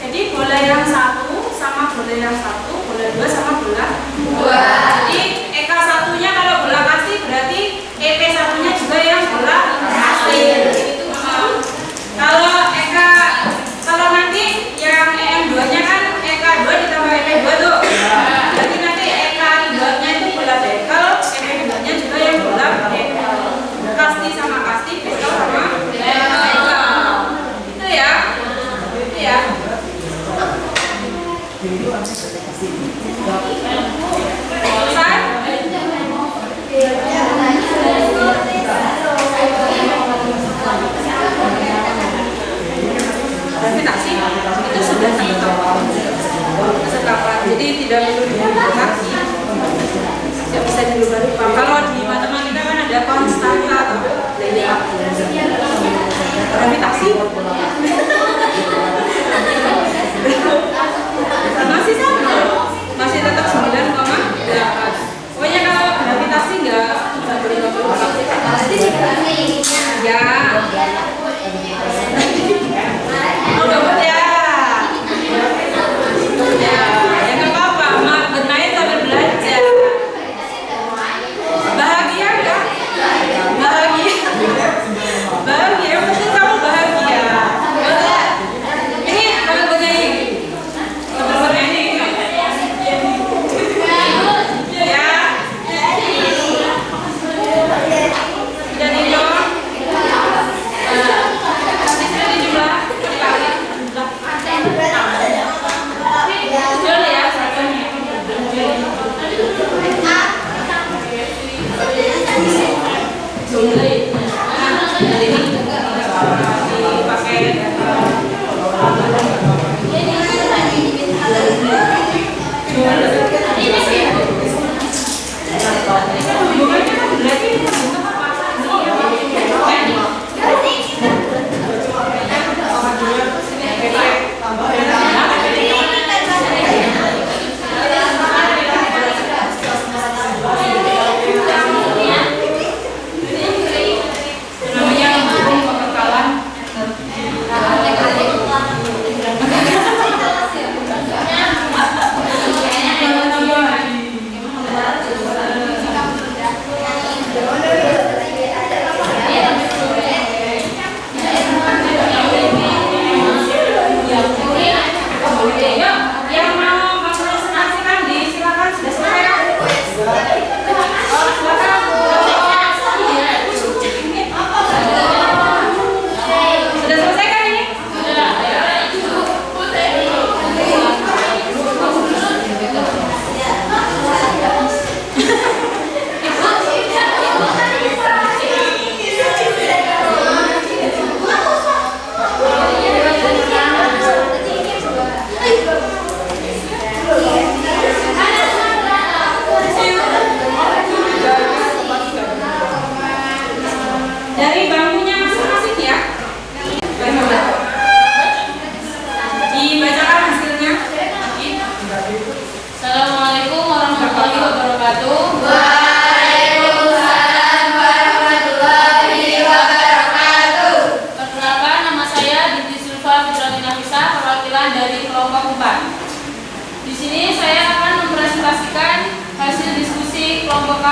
jadi bola yang 1 sama bola yang 1, bola 2 sama bola 2. Jadi Eka satunya kalau bola pasti berarti EP satunya juga yang bola pasti. Kalau nanti yang EM2 nya kan Eka 2 ditambah EP 2 tuh. Berarti nanti Eka 2 nya itu bola bekel, EP 2 nya juga yang bola bekel. Kasti sama kasti, bekel sama bekel. Itu ya. Itu ya. Selesai? Gravitasi itu sudah setengah, jadi tidak perlu diulang lagi, tidak bisa dirubah-rubah. Kalau di matematika kan ada konstanta atau gravitasi masih sama, masih tetap 9,8. Pokoknya kalau gravitasi nggak berubah-ubah. Ya. Udah buat ya. Ya, nggak apa-apa. Bermain sambil belajar. Bahagia nggak? Bahagia. Bahagia. Yang penting kamu bahagia.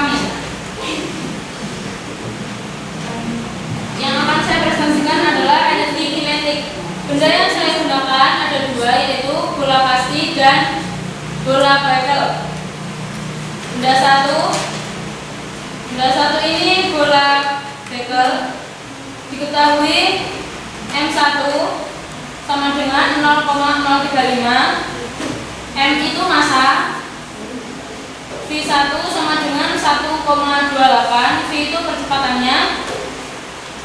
kami. Yang akan saya presentasikan adalah energi kinetik. Benda yang saya gunakan ada dua, yaitu bola pasti dan bola bekel. Benda satu ini bola bekel. Diketahui M1 sama dengan 0,035. M itu massa. V1 sama dengan 1,28. V itu percepatannya.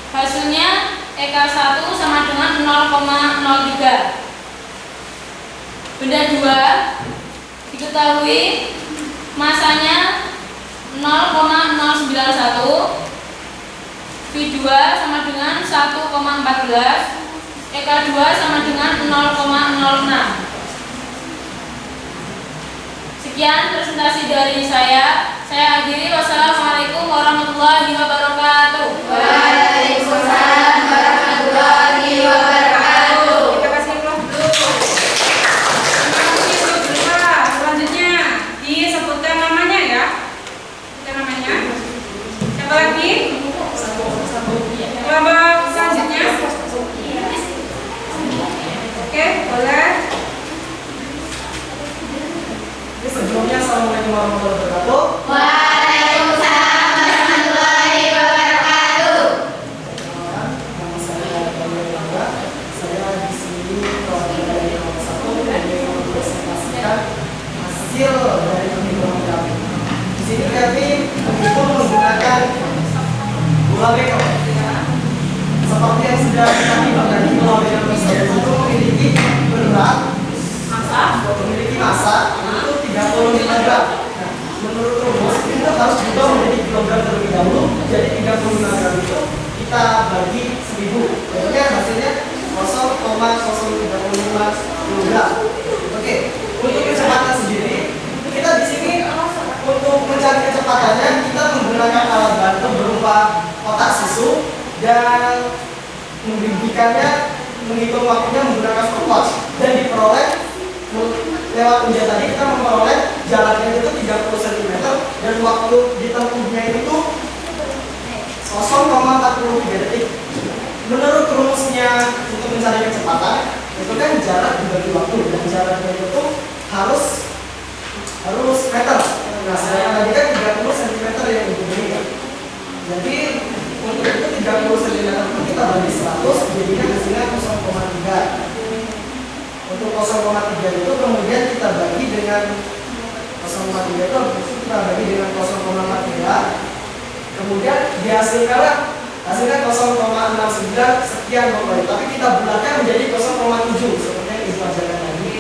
Hasilnya EK1 sama dengan 0,03. Benda 2 diketahui masanya 0,091. V2 sama dengan 1,14. EK2 sama dengan 0,06. Sekian presentasi dari saya. Saya akhiri. Wassalamualaikum warahmatullahi wabarakatuh. Waalaikumsalam warahmatullahi wabarakatuh. Kita kasih kelas dulu. Terima kasih Bu Zulfa. Selanjutnya disebutkan namanya ya. Kita namanya. Siapa lagi? Kelompok selanjutnya. Oke, boleh. Sebelumnya, assalamualaikum warahmatullahi wabarakatuh. Waalaikumsalam warahmatullahi wabarakatuh. Nama saya Daniel Langga. Saya di sini kelompok dari nomor 1 dan yang mempresentasikan hasil dari penghitungan kami. Di sini kami menghitung menggunakan bola bekel. Seperti yang sudah kami bagi, bola bekel tersebut itu memiliki berat, memiliki massa itu 35 gram. Nah, menurut rumus itu harus diubah menjadi kilogram terlebih dahulu. Jadi 35 gram itu kita bagi 1000. Jadi hasilnya 0,035 kilogram. Oke, untuk kecepatan sendiri kita di sini untuk mencari kecepatannya kita menggunakan alat bantu berupa kotak susu dan membibikannya, menghitung waktunya menggunakan stopwatch dan diperoleh lewat ujian tadi kita memperoleh jaraknya itu 30 cm dan waktu ditempuhnya itu 0,43 detik. Menurut rumusnya untuk mencari kecepatan itu kan jarak dibagi waktu dan jaraknya itu harus meter. Nah, sedangkan tadi kan 30 cm yang ibu berikan. Jadi untuk itu 30 cm itu kita bagi 100 jadinya hasilnya 0,3. Untuk 0,3 itu kemudian kita bagi dengan 0,3 itu kita bagi dengan 0,43. Kemudian dihasilkan hasilnya 0,69 sekian pokoknya. Tapi kita bulatkan menjadi 0,7 seperti yang Ibu ajarkan tadi.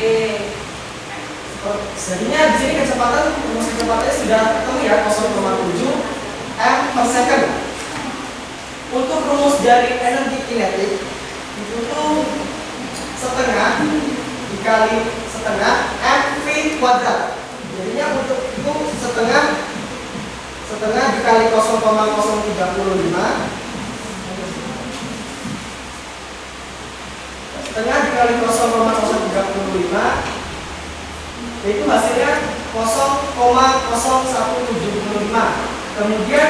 Jadinya di sini rumus kecepatannya sudah ketemu ya, 0,7 m per second. Untuk rumus dari energi kinetik itu tuh setengah dikali setengah mv kuadrat. Jadinya untuk itu setengah dikali 0,035 setengah dikali 0,035 yaitu hasilnya 0,0175. Kemudian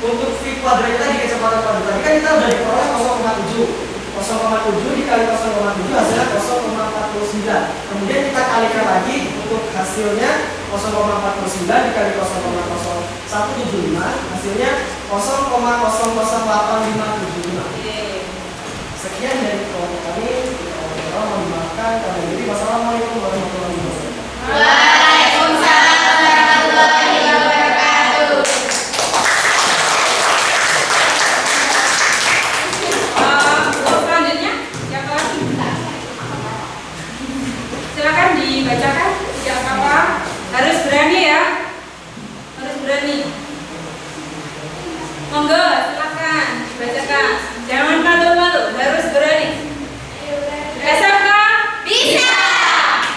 untuk v kuadrat kita di kecepatan kuadrat tadi kan kita udah diperoleh 0,7 dikali 0,7 hasilnya 0,49. Kemudian kita kalikan lagi untuk hasilnya 0,49 dikali 0,0175 hasilnya 0,008575. Sekian dari kelompok kami. Mohon dimaafkan kami diri. Wassalamualaikum warahmatullahi wabarakatuh. Waalaikumsalam warahmatullahi wabarakatuh. Selanjutnya siapa lagi? Silakan dibacakan. Tidak apa-apa. Harus berani ya. Harus berani. Monggo, silakan dibacakan. Jangan malu-malu. Harus berani. SMK Bisa.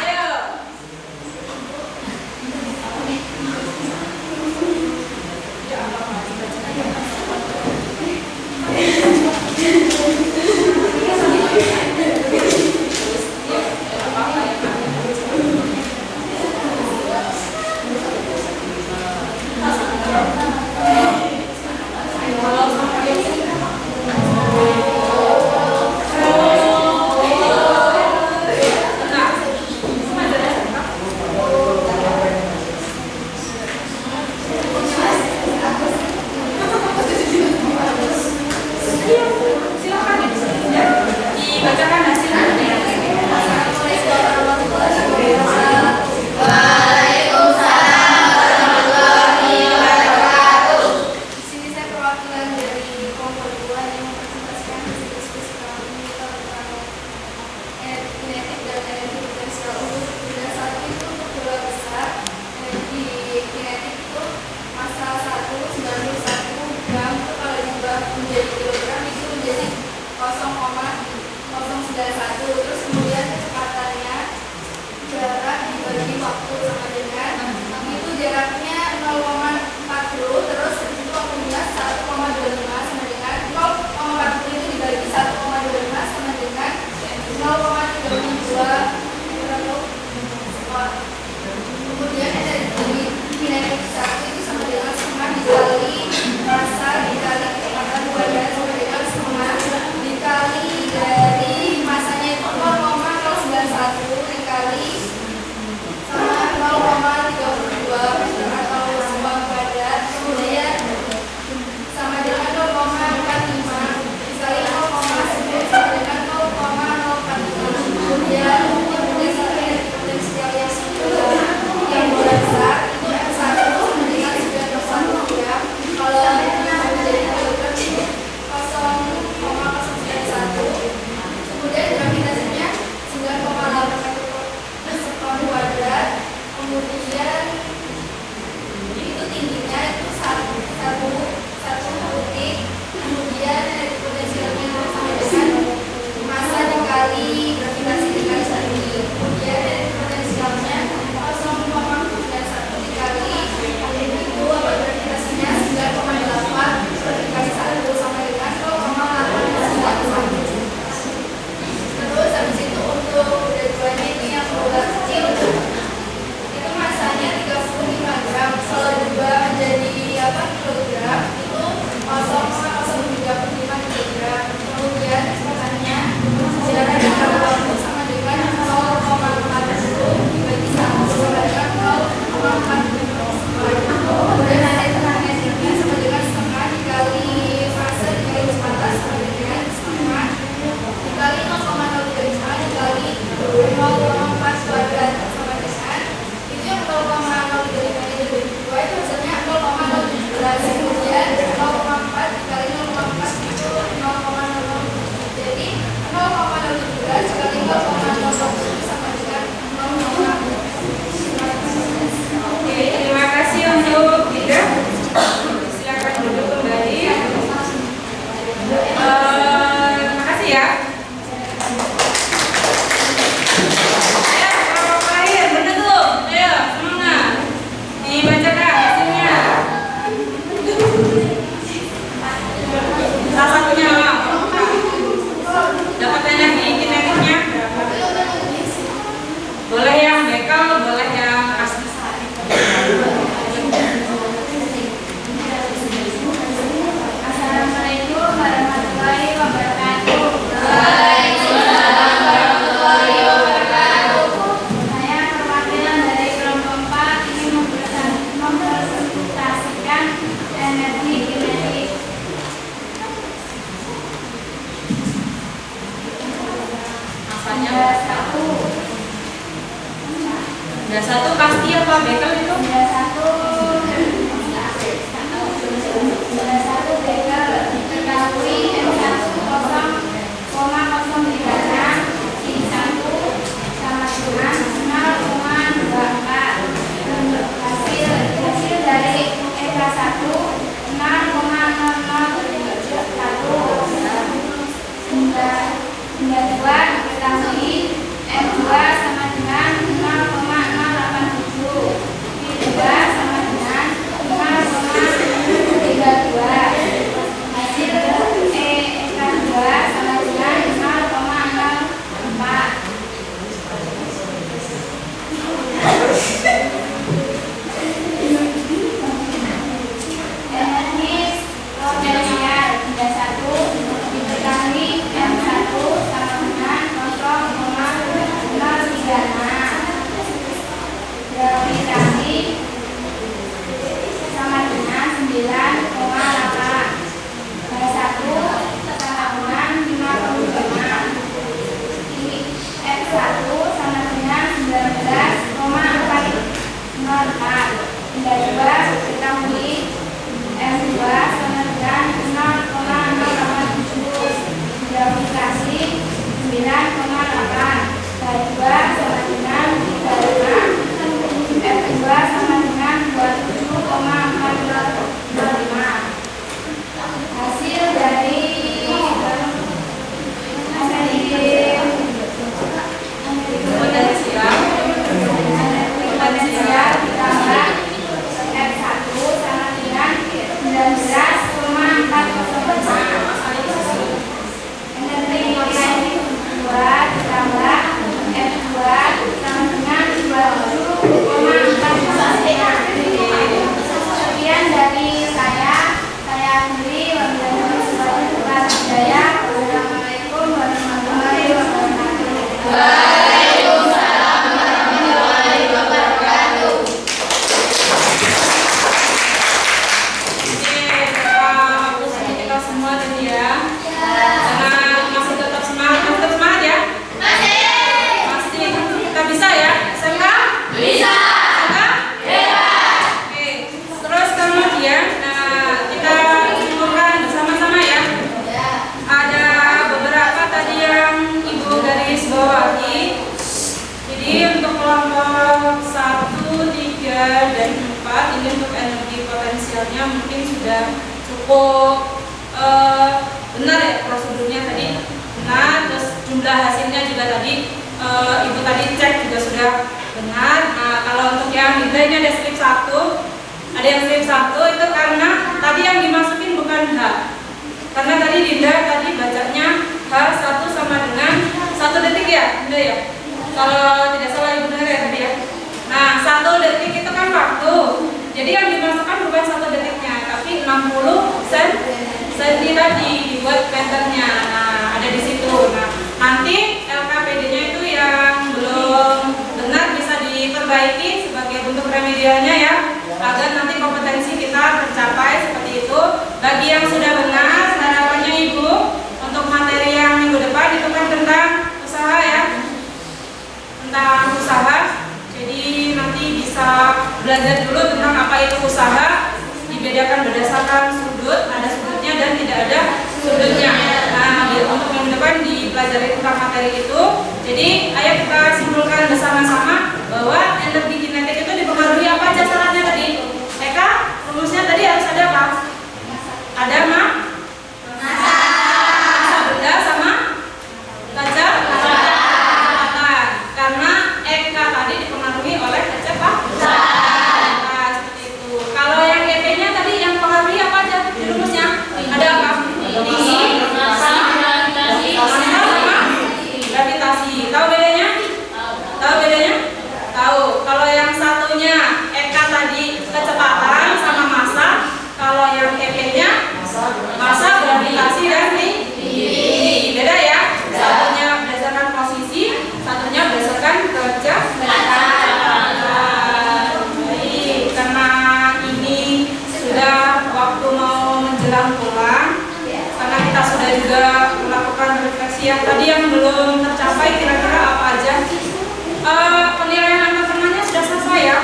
Ayo. sudah cukup benar ya prosedurnya tadi benar, terus jumlah hasilnya juga tadi ibu tadi cek juga sudah benar. Nah kalau untuk yang Dinda ini ada slip 1, ada yang slip 1 itu karena tadi yang dimasukin bukan H, karena tadi Dinda tadi bacanya H1 sama dengan 1 detik ya Dinda ya, kalau tidak salah ibu benar ya tadi ya. Nah 1 detik itu kan waktu, jadi yang dimasukkan bukan 1 detiknya tapi 60 senti tadi dibuat patternnya. Nah ada di situ. Nah nanti LKPD-nya itu yang belum benar bisa diperbaiki sebagai bentuk remedialnya ya, agar nanti kompetensi kita tercapai seperti itu. Bagi yang sudah benar, harapannya ibu untuk materi yang minggu depan itu kan tentang usaha ya, tentang usaha. Jadi nanti bisa belajar dulu tentang apa itu usaha, dibedakan berdasarkan sudut, ada sudutnya dan tidak ada sudutnya. Nah, untuk minggu depan dipelajari tentang materi itu. Jadi, ayo kita simpulkan bersama-sama bahwa energi kinetik itu dipengaruhi apa aja syaratnya tadi? Eka, rumusnya tadi harus ada apa? Ada massa benda sama kecepatan. Karena Eka tadi dipengaruhi oleh kecepatan. Nah, seperti itu. Kalau yang EP-nya tadi yang pengaruhi apa aja di rumusnya? Ada apa? Tinggi, massa, sama gravitasi. Tahu bedanya? Tahu bedanya? Tahu. Kalau yang satunya Eka tadi kecepatan sama massa, kalau yang EP-nya massa, gravitasi dan tinggi. Beda ya? Satunya berdasarkan posisi, satunya berdasarkan kecepatan. Baik, karena ini sudah waktu mau menjelang pulang, karena kita sudah juga melakukan refleksi yang tadi yang belum tercapai, kira-kira apa aja? Penilaian anak temannya sudah selesai ya?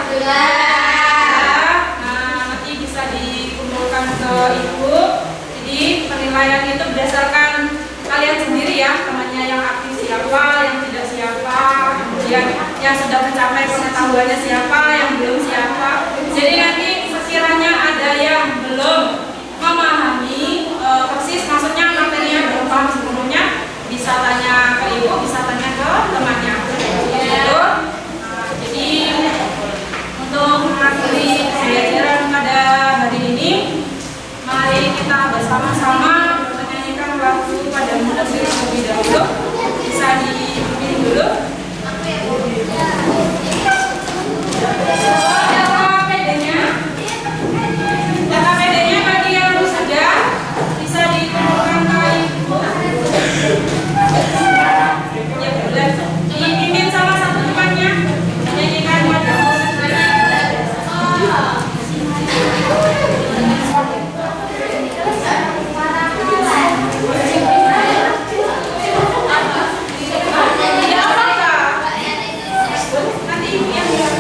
Nah, nanti bisa dikumpulkan ke ibu. Jadi penilaian itu berdasarkan kalian sendiri ya, temannya yang aktif siapa, yang tidak siapa, kemudian yang sudah mencapai pengetahuannya siapa, yang belum siapa. Jadi nanti sekiranya ada yang belum memahami persis, maksudnya materinya belum paham sebelumnya, bisa tanya ke ibu, bisa tanya ke temannya. Gitu. Jadi untuk mengakhiri pembelajaran pada hari ini, mari kita bersama-sama menyanyikan lagu pada mulut terlebih dahulu. Bisa dipilih dulu. LKPD-nya bagi yang sudah bisa dikumpulkan ke ibu. Ya bulan. Dipimpin sama satu temannya menyanyikan pada mulut. Ya apa? Nanti ibu yang bilang.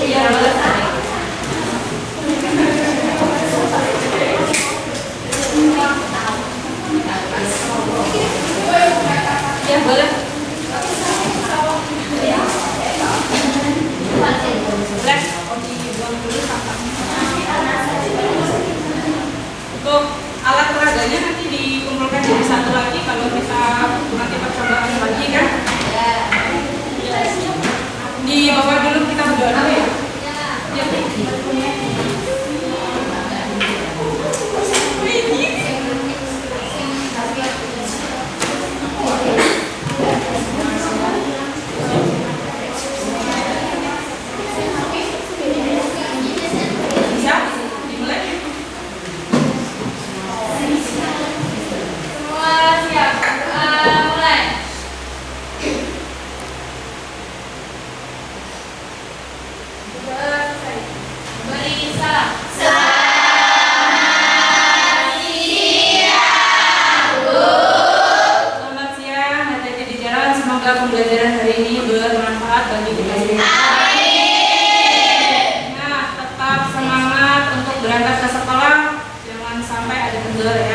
Iya, boleh. Ya, boleh. Boleh. Dibuang dulu sampahnya. Untuk alat peraganya nanti dikumpulkan jadi satu lagi kalau kita nanti percobaan lagi kan. Di bawah dulu kita berdoa dulu ya. Ya. Bisa? Dimulai? Semua siap. Mulai. Selesai. Beri salam. Selamat siang, hati-hati di jalan. Semoga pembelajaran hari ini bermanfaat bagi kita semua. Nah, tetap semangat untuk berangkat ke sekolah. Jangan sampai ada kendor ya.